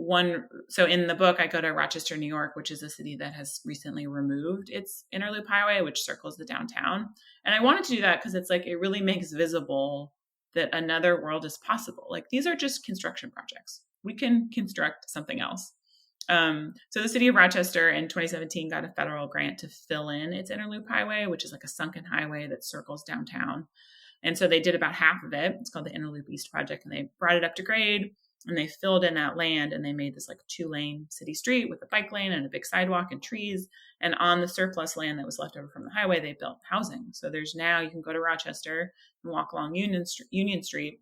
so in the book, I go to Rochester, New York, which is a city that has recently removed its Interloop Highway, which circles the downtown. And I wanted to do that because it's like, it really makes visible that another world is possible. Like these are just construction projects. We can construct something else. So the city of Rochester in 2017 got a federal grant to fill in its Interloop Highway, which is like a sunken highway that circles downtown. And so they did about half of it. It's called the Interloop East Project, and they brought it up to grade. And they filled in that land and they made this like 2-lane city street with a bike lane and a big sidewalk and trees. And on the surplus land that was left over from the highway, they built housing. So there's now, you can go to Rochester and walk along Union Street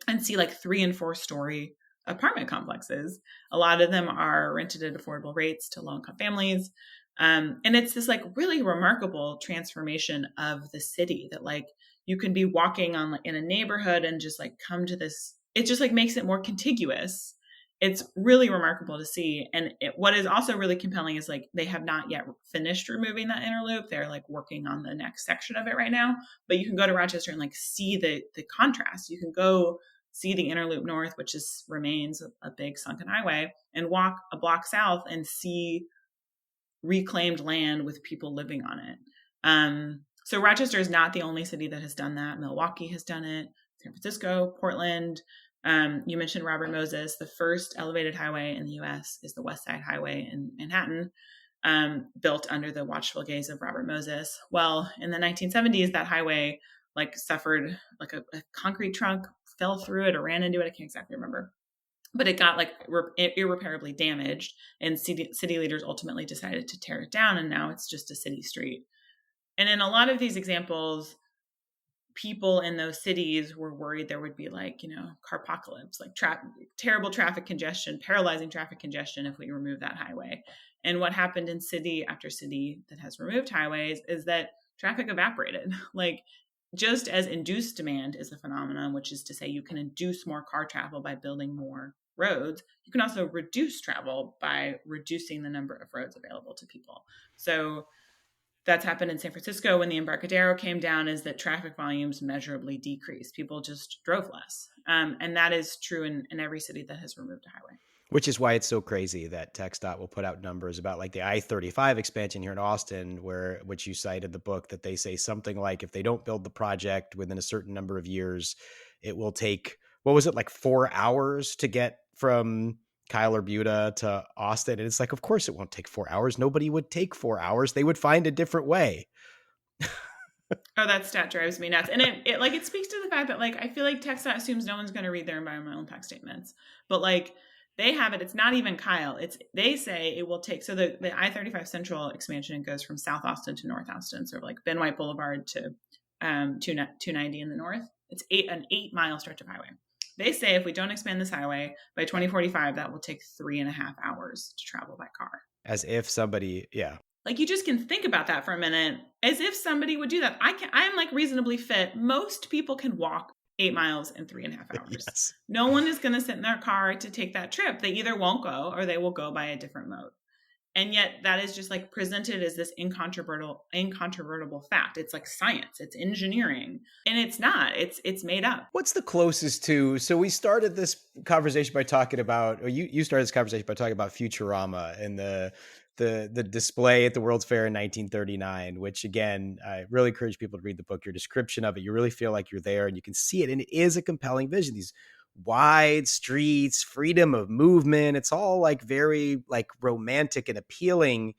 and see like 3- and 4-story apartment complexes. A lot of them are rented at affordable rates to low-income families. And it's this like really remarkable transformation of the city that like you can be walking on in a neighborhood and just like come to this. It just like makes it more contiguous. It's really remarkable to see. And what is also really compelling is like they have not yet finished removing that interloop. They're like working on the next section of it right now. But you can go to Rochester and like see the contrast. You can go see the Interloop North, which remains a big sunken highway, and walk a block south and see reclaimed land with people living on it. So Rochester is not the only city that has done that. Milwaukee has done it. San Francisco, Portland. You mentioned Robert Moses. The first elevated highway in the U.S. is the West Side Highway in Manhattan, built under the watchful gaze of Robert Moses. Well, in the 1970s, that highway like suffered like a concrete trunk fell through it or ran into it. I can't exactly remember. But it got like irreparably damaged, and city leaders ultimately decided to tear it down, and now it's just a city street. And in a lot of these examples, people in those cities were worried there would be like, carpocalypse, like terrible traffic congestion, paralyzing traffic congestion if we remove that highway. And what happened in city after city that has removed highways is that traffic evaporated. Like just as induced demand is a phenomenon, which is to say you can induce more car travel by building more roads, you can also reduce travel by reducing the number of roads available to people. So that's happened in San Francisco when the Embarcadero came down, is that traffic volumes measurably decreased. People just drove less. And that is true in every city that has removed a highway. Which is why it's so crazy that TxDOT will put out numbers about like the I-35 expansion here in Austin, which you cited in the book, that they say something like if they don't build the project within a certain number of years, it will take, what was it, like 4 hours to get from Kyle or Buda to Austin. And it's like, of course it won't take 4 hours. Nobody would take 4 hours. They would find a different way. Oh, that stat drives me nuts. And it speaks to the fact that like, I feel like TxDOT assumes no one's going to read their environmental impact statements, but like they have it. It's not even Kyle. They say it will take, so the I-35 Central expansion goes from South Austin to North Austin. So like Ben White Boulevard to 290 in the north. It's an 8-mile stretch of highway. They say if we don't expand this highway by 2045, that will take 3.5 hours to travel by car. As if somebody, yeah. Like you just can think about that for a minute, as if somebody would do that. I'm like reasonably fit. Most people can walk 8 miles in 3.5 hours. Yes. No one is going to sit in their car to take that trip. They either won't go or they will go by a different mode. And yet that is just like presented as this incontrovertible fact. It's like science, it's engineering, and it's not, it's made up. What's the closest to, so we started this conversation by talking about, or you started this conversation by talking about Futurama and the display at the World's Fair in 1939, which again, I really encourage people to read the book. Your description of it, you really feel like you're there and you can see it. And it is a compelling vision. These wide streets, freedom of movement. It's all like very like romantic and appealing.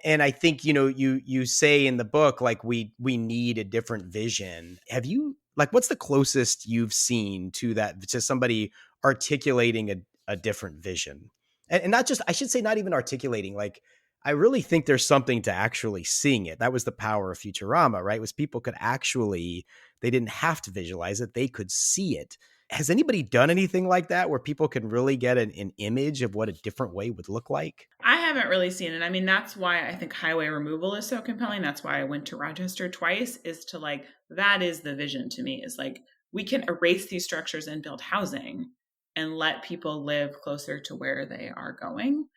And I think, you say in the book, like we need a different vision. Have you, like, what's the closest you've seen to that, to somebody articulating a different vision? And not just, I should say, not even articulating, like, I really think there's something to actually seeing it. That was the power of Futurama, right? Was people could actually, they didn't have to visualize it. They could see it. Has anybody done anything like that where people can really get an image of what a different way would look like? I haven't really seen it. I mean, that's why I think highway removal is so compelling. That's why I went to Rochester twice, is to like, that is the vision to me, is like, we can erase these structures and build housing and let people live closer to where they are going.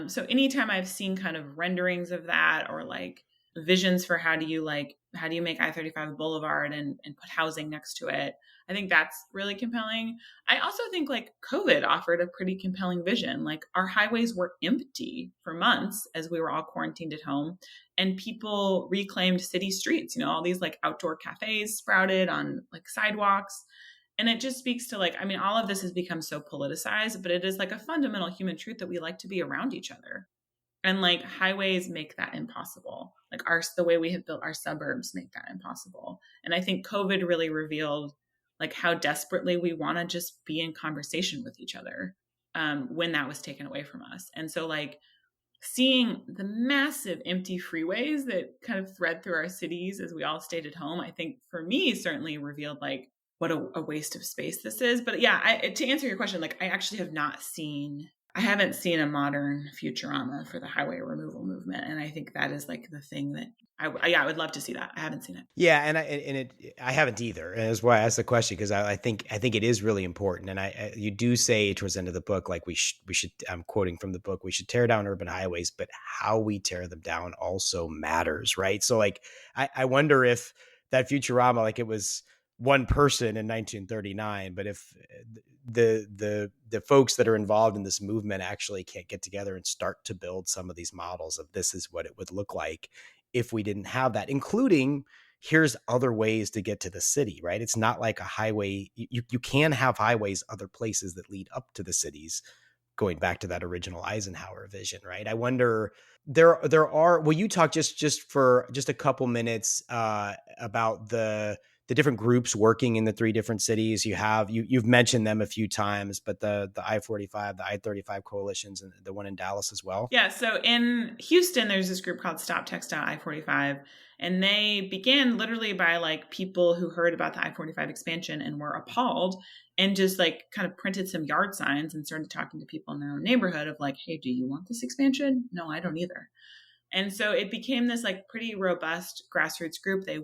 So anytime I've seen kind of renderings of that, or like visions for how do you make I-35 Boulevard and put housing next to it, I think that's really compelling. I also think like COVID offered a pretty compelling vision. Like our highways were empty for months as we were all quarantined at home, and people reclaimed city streets, all these like outdoor cafes sprouted on like sidewalks. And it just speaks to like, I mean, all of this has become so politicized, but it is like a fundamental human truth that we like to be around each other. And like highways make that impossible. Like the way we have built our suburbs make that impossible. And I think COVID really revealed like how desperately we want to just be in conversation with each other when that was taken away from us. And so like seeing the massive empty freeways that kind of thread through our cities as we all stayed at home, I think for me certainly revealed like what a waste of space this is. But yeah, to answer your question, like I actually I haven't seen a modern Futurama for the highway removal movement. And I think that is like the thing that I would love to see that. I haven't seen it. Yeah. And I haven't either. And that's why I asked the question, because I think it is really important. And you do say towards the end of the book, like we should, I'm quoting from the book, we should tear down urban highways, but how we tear them down also matters. Right. So like, I wonder if that Futurama, like it was one person in 1939, but if the folks that are involved in this movement actually can't get together and start to build some of these models of this is what it would look like if we didn't have that, including here's other ways to get to the city, right? It's not like a highway. You can have highways other places that lead up to the cities, going back to that original Eisenhower vision, right? I wonder, there are, will you talk just for just a couple minutes about the different groups working in the 3 different cities? You've mentioned them a few times, but the I-45, the I-35 coalitions, and the one in Dallas as well. Yeah. So in Houston, there's this group called Stop TxDOT I-45, and they began literally by like people who heard about the I-45 expansion and were appalled, and just like kind of printed some yard signs and started talking to people in their own neighborhood of like, hey, do you want this expansion? No, I don't either. And so it became this like pretty robust grassroots group. They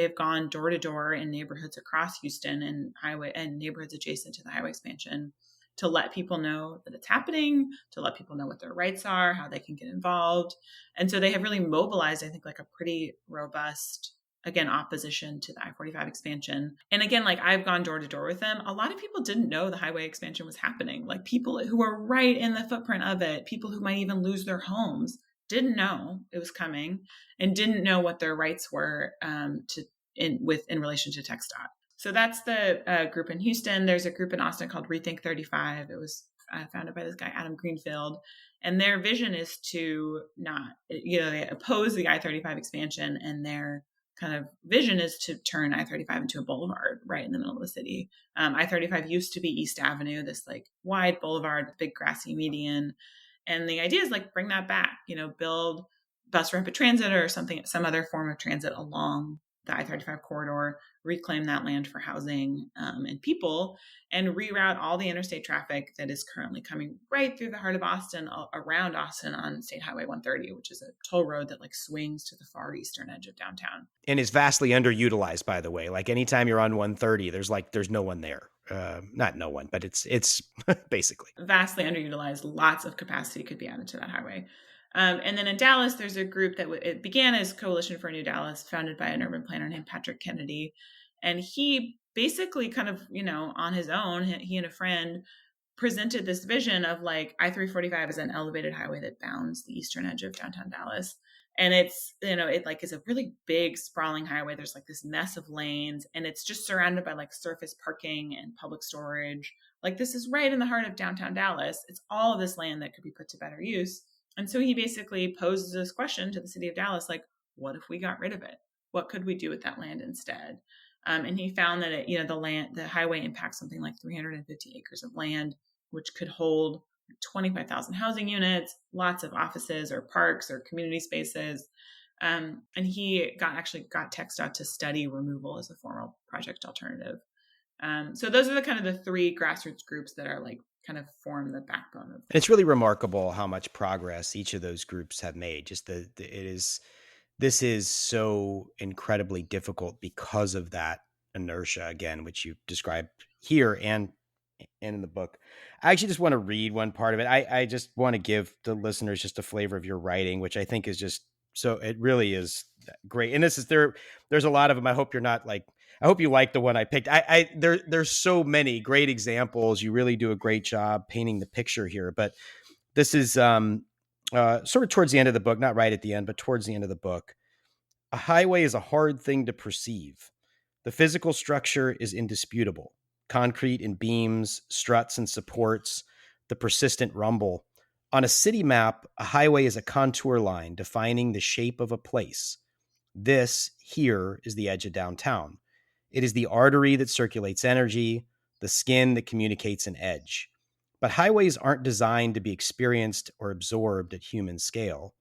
have gone door to door in neighborhoods across Houston and neighborhoods adjacent to the highway expansion to let people know that it's happening, to let people know what their rights are, how they can get involved. And so they have really mobilized, I think, like a pretty robust, again, opposition to the I-45 expansion. And again, like I've gone door to door with them. A lot of people didn't know the highway expansion was happening. Like people who were right in the footprint of it, people who might even lose their homes, didn't know it was coming and didn't know what their rights were in relation to TxDOT. So that's the group in Houston. There's a group in Austin called Rethink 35. It was founded by this guy, Adam Greenfield. And their vision is to not, they oppose the I-35 expansion, and their kind of vision is to turn I-35 into a boulevard right in the middle of the city. I-35 used to be East Avenue, this like wide boulevard, big grassy median. And the idea is like bring that back, build bus rapid transit or some other form of transit along the I-35 corridor, reclaim that land for housing and people, and reroute all the interstate traffic that is currently coming right through the heart of Austin, around Austin on State Highway 130, which is a toll road that like swings to the far eastern edge of downtown. And is vastly underutilized, by the way. Like anytime you're on 130, there's no one there. Not no one, but it's basically vastly underutilized. Lots of capacity could be added to that highway. And then in Dallas, there's a group that it began as Coalition for a New Dallas, founded by an urban planner named Patrick Kennedy. And he basically kind of, on his own, he and a friend presented this vision of like I-345 is an elevated highway that bounds the eastern edge of downtown Dallas. And it's, it like is a really big sprawling highway. There's like this mess of lanes, and it's just surrounded by like surface parking and public storage. Like this is right in the heart of downtown Dallas. It's all of this land that could be put to better use. And so he basically poses this question to the city of Dallas, like, what if we got rid of it? What could we do with that land instead? And he found that the highway impacts something like 350 acres of land, which could hold 25,000 housing units, lots of offices or parks or community spaces. And he got TxDOT to study removal as a formal project alternative. So those are the kind of the three grassroots groups that are like kind of form the backbone of. It's really remarkable how much progress each of those groups have made. Just this is so incredibly difficult because of that inertia, again, which you described here and in the book. I actually just want to read one part of it. I just want to give the listeners just a flavor of your writing, which I think is just so, it really is great. And there's a lot of them. I hope you like the one I picked. There's so many great examples. You really do a great job painting the picture here, but this is sort of towards the end of the book, not right at the end, but towards the end of the book. A highway is a hard thing to perceive. The physical structure is indisputable. Concrete and beams, struts and supports, the persistent rumble. On a city map, a highway is a contour line defining the shape of a place. This here is the edge of downtown. It is the artery that circulates energy, the skin that communicates an edge. But highways aren't designed to be experienced or absorbed at human scale.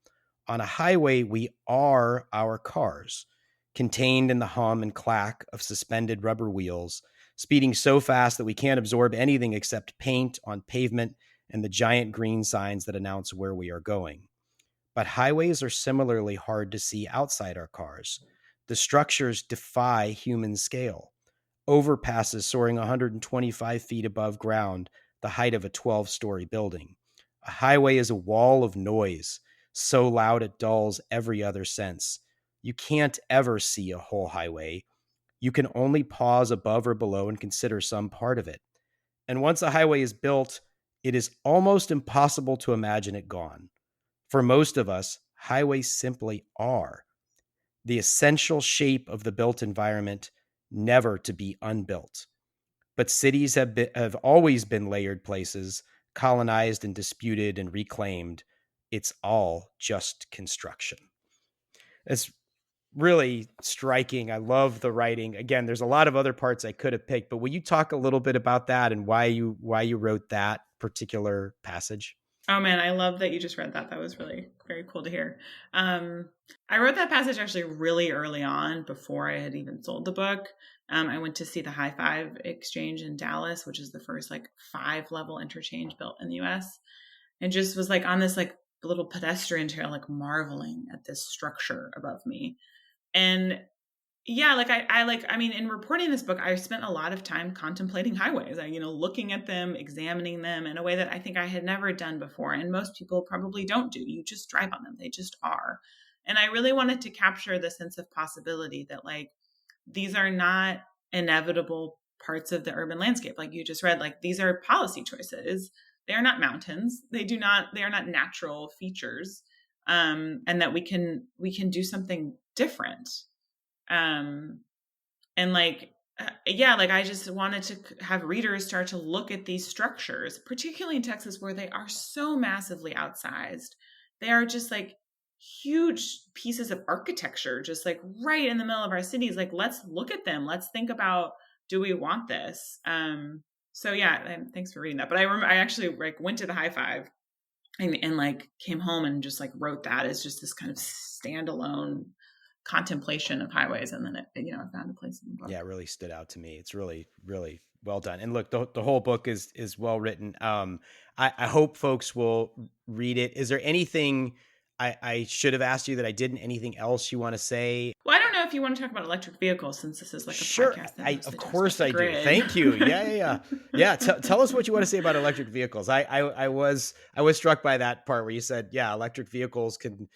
On a highway, we are our cars, contained in the hum and clack of suspended rubber wheels, speeding so fast that we can't absorb anything except paint on pavement and the giant green signs that announce where we are going. But highways are similarly hard to see outside our cars. The structures defy human scale. Overpasses soaring 125 feet above ground, the height of a 12-story building. A highway is a wall of noise, so loud it dulls every other sense. You can't ever see a whole highway. You can only pause above or below and consider some part of it. And once a highway is built, it is almost impossible to imagine it gone. For most of us, highways simply are the essential shape of the built environment, never to be unbuilt. But cities have always been layered places, colonized and disputed and reclaimed. It's all just construction. It's really striking. I love the writing. Again, there's a lot of other parts I could have picked, but will you talk a little bit about that and why you wrote that particular passage? Oh man, I love that you just read that. That was really very cool to hear. I wrote that passage actually really early on before I had even sold the book. I went to see the High Five Exchange in Dallas, which is the first like 5-level interchange built in the US. And just was like on this like little pedestrian trail, like marveling at this structure above me. And yeah, like I mean, in reporting this book, I spent a lot of time contemplating highways, looking at them, examining them in a way that I think I had never done before. And most people probably don't do. You just drive on them. They just are. And I really wanted to capture the sense of possibility that like, these are not inevitable parts of the urban landscape. Like you just read, like these are policy choices. They are not mountains. They are not natural features. And that we can do something different. And like, yeah, like I just wanted to have readers start to look at these structures, particularly in Texas where they are so massively outsized. They are just like huge pieces of architecture, just like right in the middle of our cities. Like, let's look at them. Let's think about, do we want this? So yeah, and thanks for reading that. But I remember I actually like went to the high five and like came home and just like wrote that as just this kind of standalone contemplation of highways, and then I found a place in the book. Yeah, it really stood out to me. It's really, really well done. And look, the whole book is well written. I hope folks will read it. Is there anything I should have asked you that I didn't? Anything else you want to say? Well, I don't know if you want to talk about electric vehicles, since this is like a Sure, podcast that of course I do. grid. Thank you. Yeah. Tell us what you want to say about electric vehicles. I was struck by that part where you said, yeah, electric vehicles can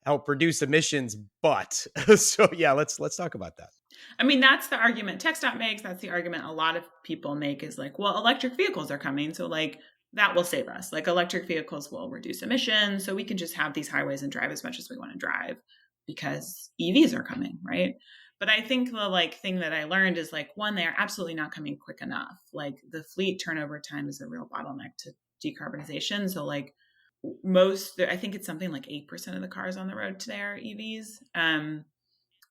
help reduce emissions, but so yeah, let's talk about that. I mean, that's the argument TxDOT makes. That's the argument a lot of people make, is like, well, electric vehicles are coming, so like that will save us. Like electric vehicles will reduce emissions, so we can just have these highways and drive as much as we want to drive because EVs are coming, right? But I think the like thing that I learned is like, one, they are absolutely not coming quick enough. Like the fleet turnover time is a real bottleneck to decarbonization. So like I think it's something like 8% of the cars on the road today are EVs. And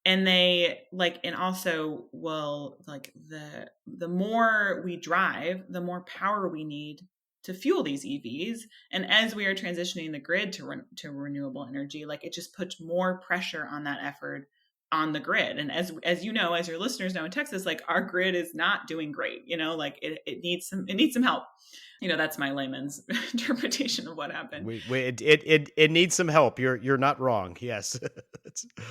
they like, and also will like the more we drive, the more power we need to fuel these EVs. And as we are transitioning the grid to renewable energy, like it just puts more pressure on that effort on the grid. And as you know, as your listeners know, in Texas, like our grid is not doing great, like it needs some help. That's my layman's interpretation of what happened. It needs some help. You're not wrong. Yes.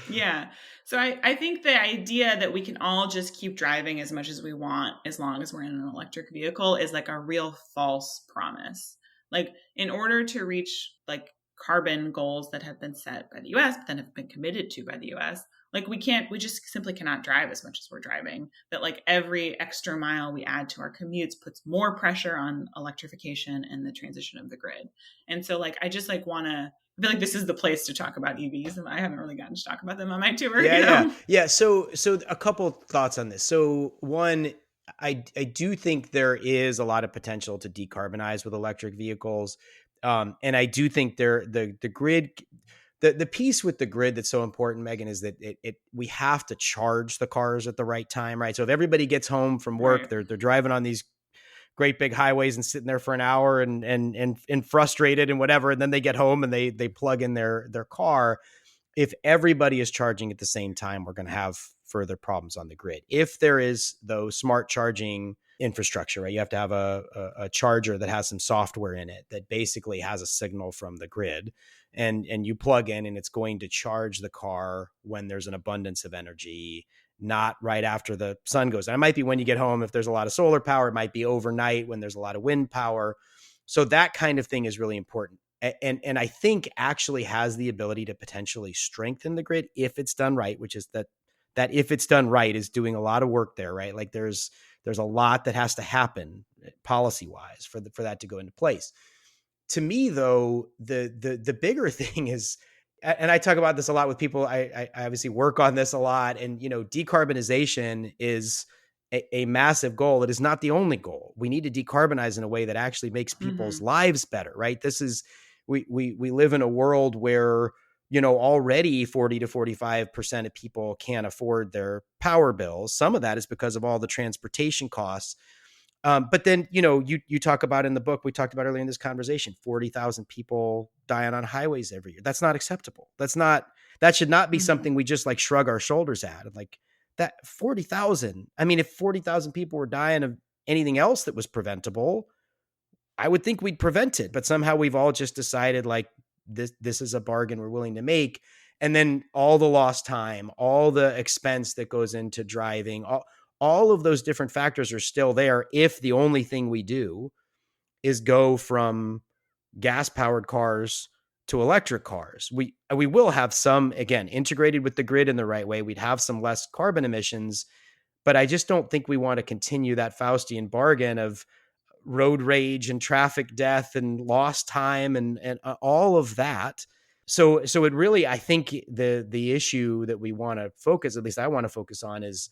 Yeah. So I think the idea that we can all just keep driving as much as we want as long as we're in an electric vehicle is like a real false promise. Like in order to reach like carbon goals that have been set by the US, but then have been committed to by the US, like we just simply cannot drive as much as we're driving. That like every extra mile we add to our commutes puts more pressure on electrification and the transition of the grid. And so like, I just like I feel like this is the place to talk about EVs, and I haven't really gotten to talk about them on my tour. Yeah. So a couple thoughts on this. So one, I do think there is a lot of potential to decarbonize with electric vehicles, and I do think the grid. The piece with the grid that's so important, Megan, is that we have to charge the cars at the right time, right? So if everybody gets home from work, Right. they're driving on these great big highways and sitting there for an hour and frustrated and whatever, and then they get home and they plug in their car. If everybody is charging at the same time, we're going to have further problems on the grid. If there is, though, smart charging infrastructure, right? You have to have a charger that has some software in it that basically has a signal from the grid, and you plug in and it's going to charge the car when there's an abundance of energy, not right after the sun goes down. It might be when you get home if there's a lot of solar power. It might be overnight when there's a lot of wind power. So that kind of thing is really important. And I think actually has the ability to potentially strengthen the grid if it's done right, which is that if it's done right is doing a lot of work there, right? Like there's a lot that has to happen policy wise for that to go into place. To me, though, the bigger thing is, and I talk about this a lot with people. I obviously work on this a lot, and decarbonization is a massive goal. It is not the only goal. We need to decarbonize in a way that actually makes people's lives better, right? This is we live in a world where already 40 to 45% of people can't afford their power bills. Some of that is because of all the transportation costs. But then, you talk about in the book, we talked about earlier in this conversation, 40,000 people dying on highways every year. That's not acceptable. That should not be something we just like shrug our shoulders at. Like that 40,000. I mean, if 40,000 people were dying of anything else that was preventable, I would think we'd prevent it. But somehow we've all just decided like this is a bargain we're willing to make. And then all the lost time, all the expense that goes into driving, all of those different factors are still there if the only thing we do is go from gas-powered cars to electric cars. We will have some, again, integrated with the grid in the right way. We'd have some less carbon emissions, but I just don't think we want to continue that Faustian bargain of road rage and traffic death and lost time and all of that. So it really, I think the issue that we want to focus, at least I want to focus on, is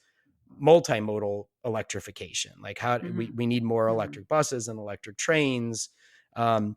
multimodal electrification. Like how we need more Mm-hmm. electric buses and electric trains, and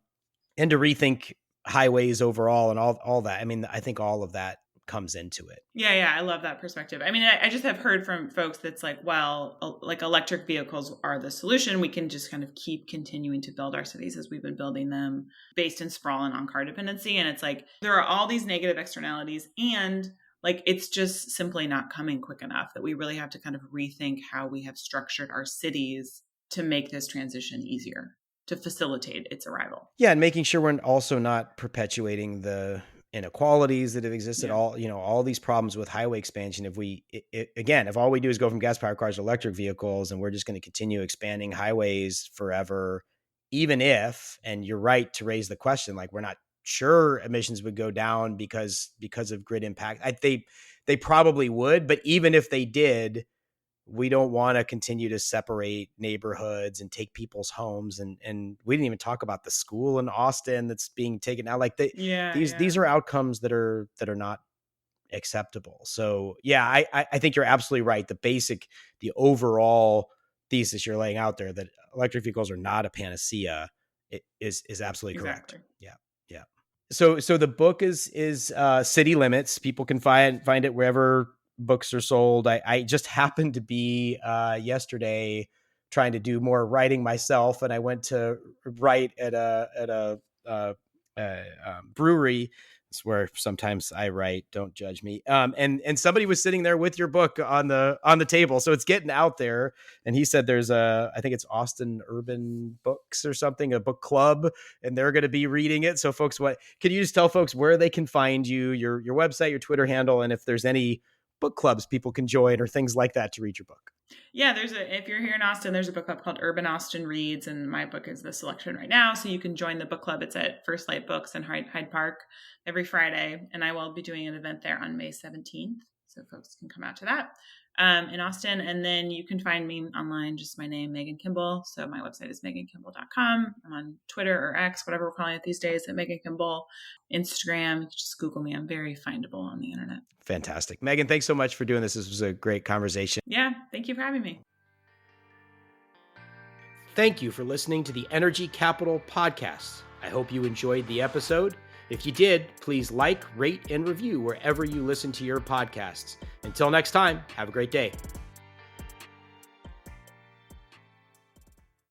to rethink highways overall and all that. I mean, I think all of that comes into it. Yeah, I love that perspective. I mean, I just have heard from folks that's like, well, like electric vehicles are the solution. We can just kind of keep continuing to build our cities as we've been building them based in sprawl and on car dependency. And it's like, there are all these negative externalities, and like, it's just simply not coming quick enough, that we really have to kind of rethink how we have structured our cities to make this transition easier, to facilitate its arrival. Yeah. And making sure we're also not perpetuating the inequalities that have existed, all these problems with highway expansion. If all we do is go from gas powered cars to electric vehicles, and we're just going to continue expanding highways forever, even if, and you're right to raise the question, like, we're not sure emissions would go down because of grid impact. They probably would, but even if they did, we don't want to continue to separate neighborhoods and take people's homes. And we didn't even talk about the school in Austin that's being taken out. Like these are outcomes that are not acceptable. So yeah, I think you're absolutely right. The overall thesis you're laying out there, that electric vehicles are not a panacea, is absolutely correct. Yeah. So the book is City Limits. People can find it wherever books are sold. I just happened to be yesterday trying to do more writing myself, and I went to write at a brewery. It's where sometimes I write. Don't judge me. And somebody was sitting there with your book on the table, so it's getting out there. And he said there's I think it's Austin Urban Books or something, a book club, and they're going to be reading it. So folks, can you just tell folks where they can find you, your website, your Twitter handle, and if there's any book clubs people can join or things like that to read your book? Yeah, if you're here in Austin, there's a book club called Urban Austin Reads, and my book is the selection right now. So you can join the book club. It's at First Light Books in Hyde Park every Friday, and I will be doing an event there on May 17th. So folks can come out to that in Austin. And then you can find me online, just my name, Megan Kimble. So my website is megankimble.com. I'm on Twitter or X, whatever we're calling it these days, at Megan Kimble. Instagram, just Google me. I'm very findable on the internet. Fantastic. Megan, thanks so much for doing this. This was a great conversation. Yeah, thank you for having me. Thank you for listening to the Energy Capital Podcast. I hope you enjoyed the episode. If you did, please like, rate, and review wherever you listen to your podcasts. Until next time, have a great day.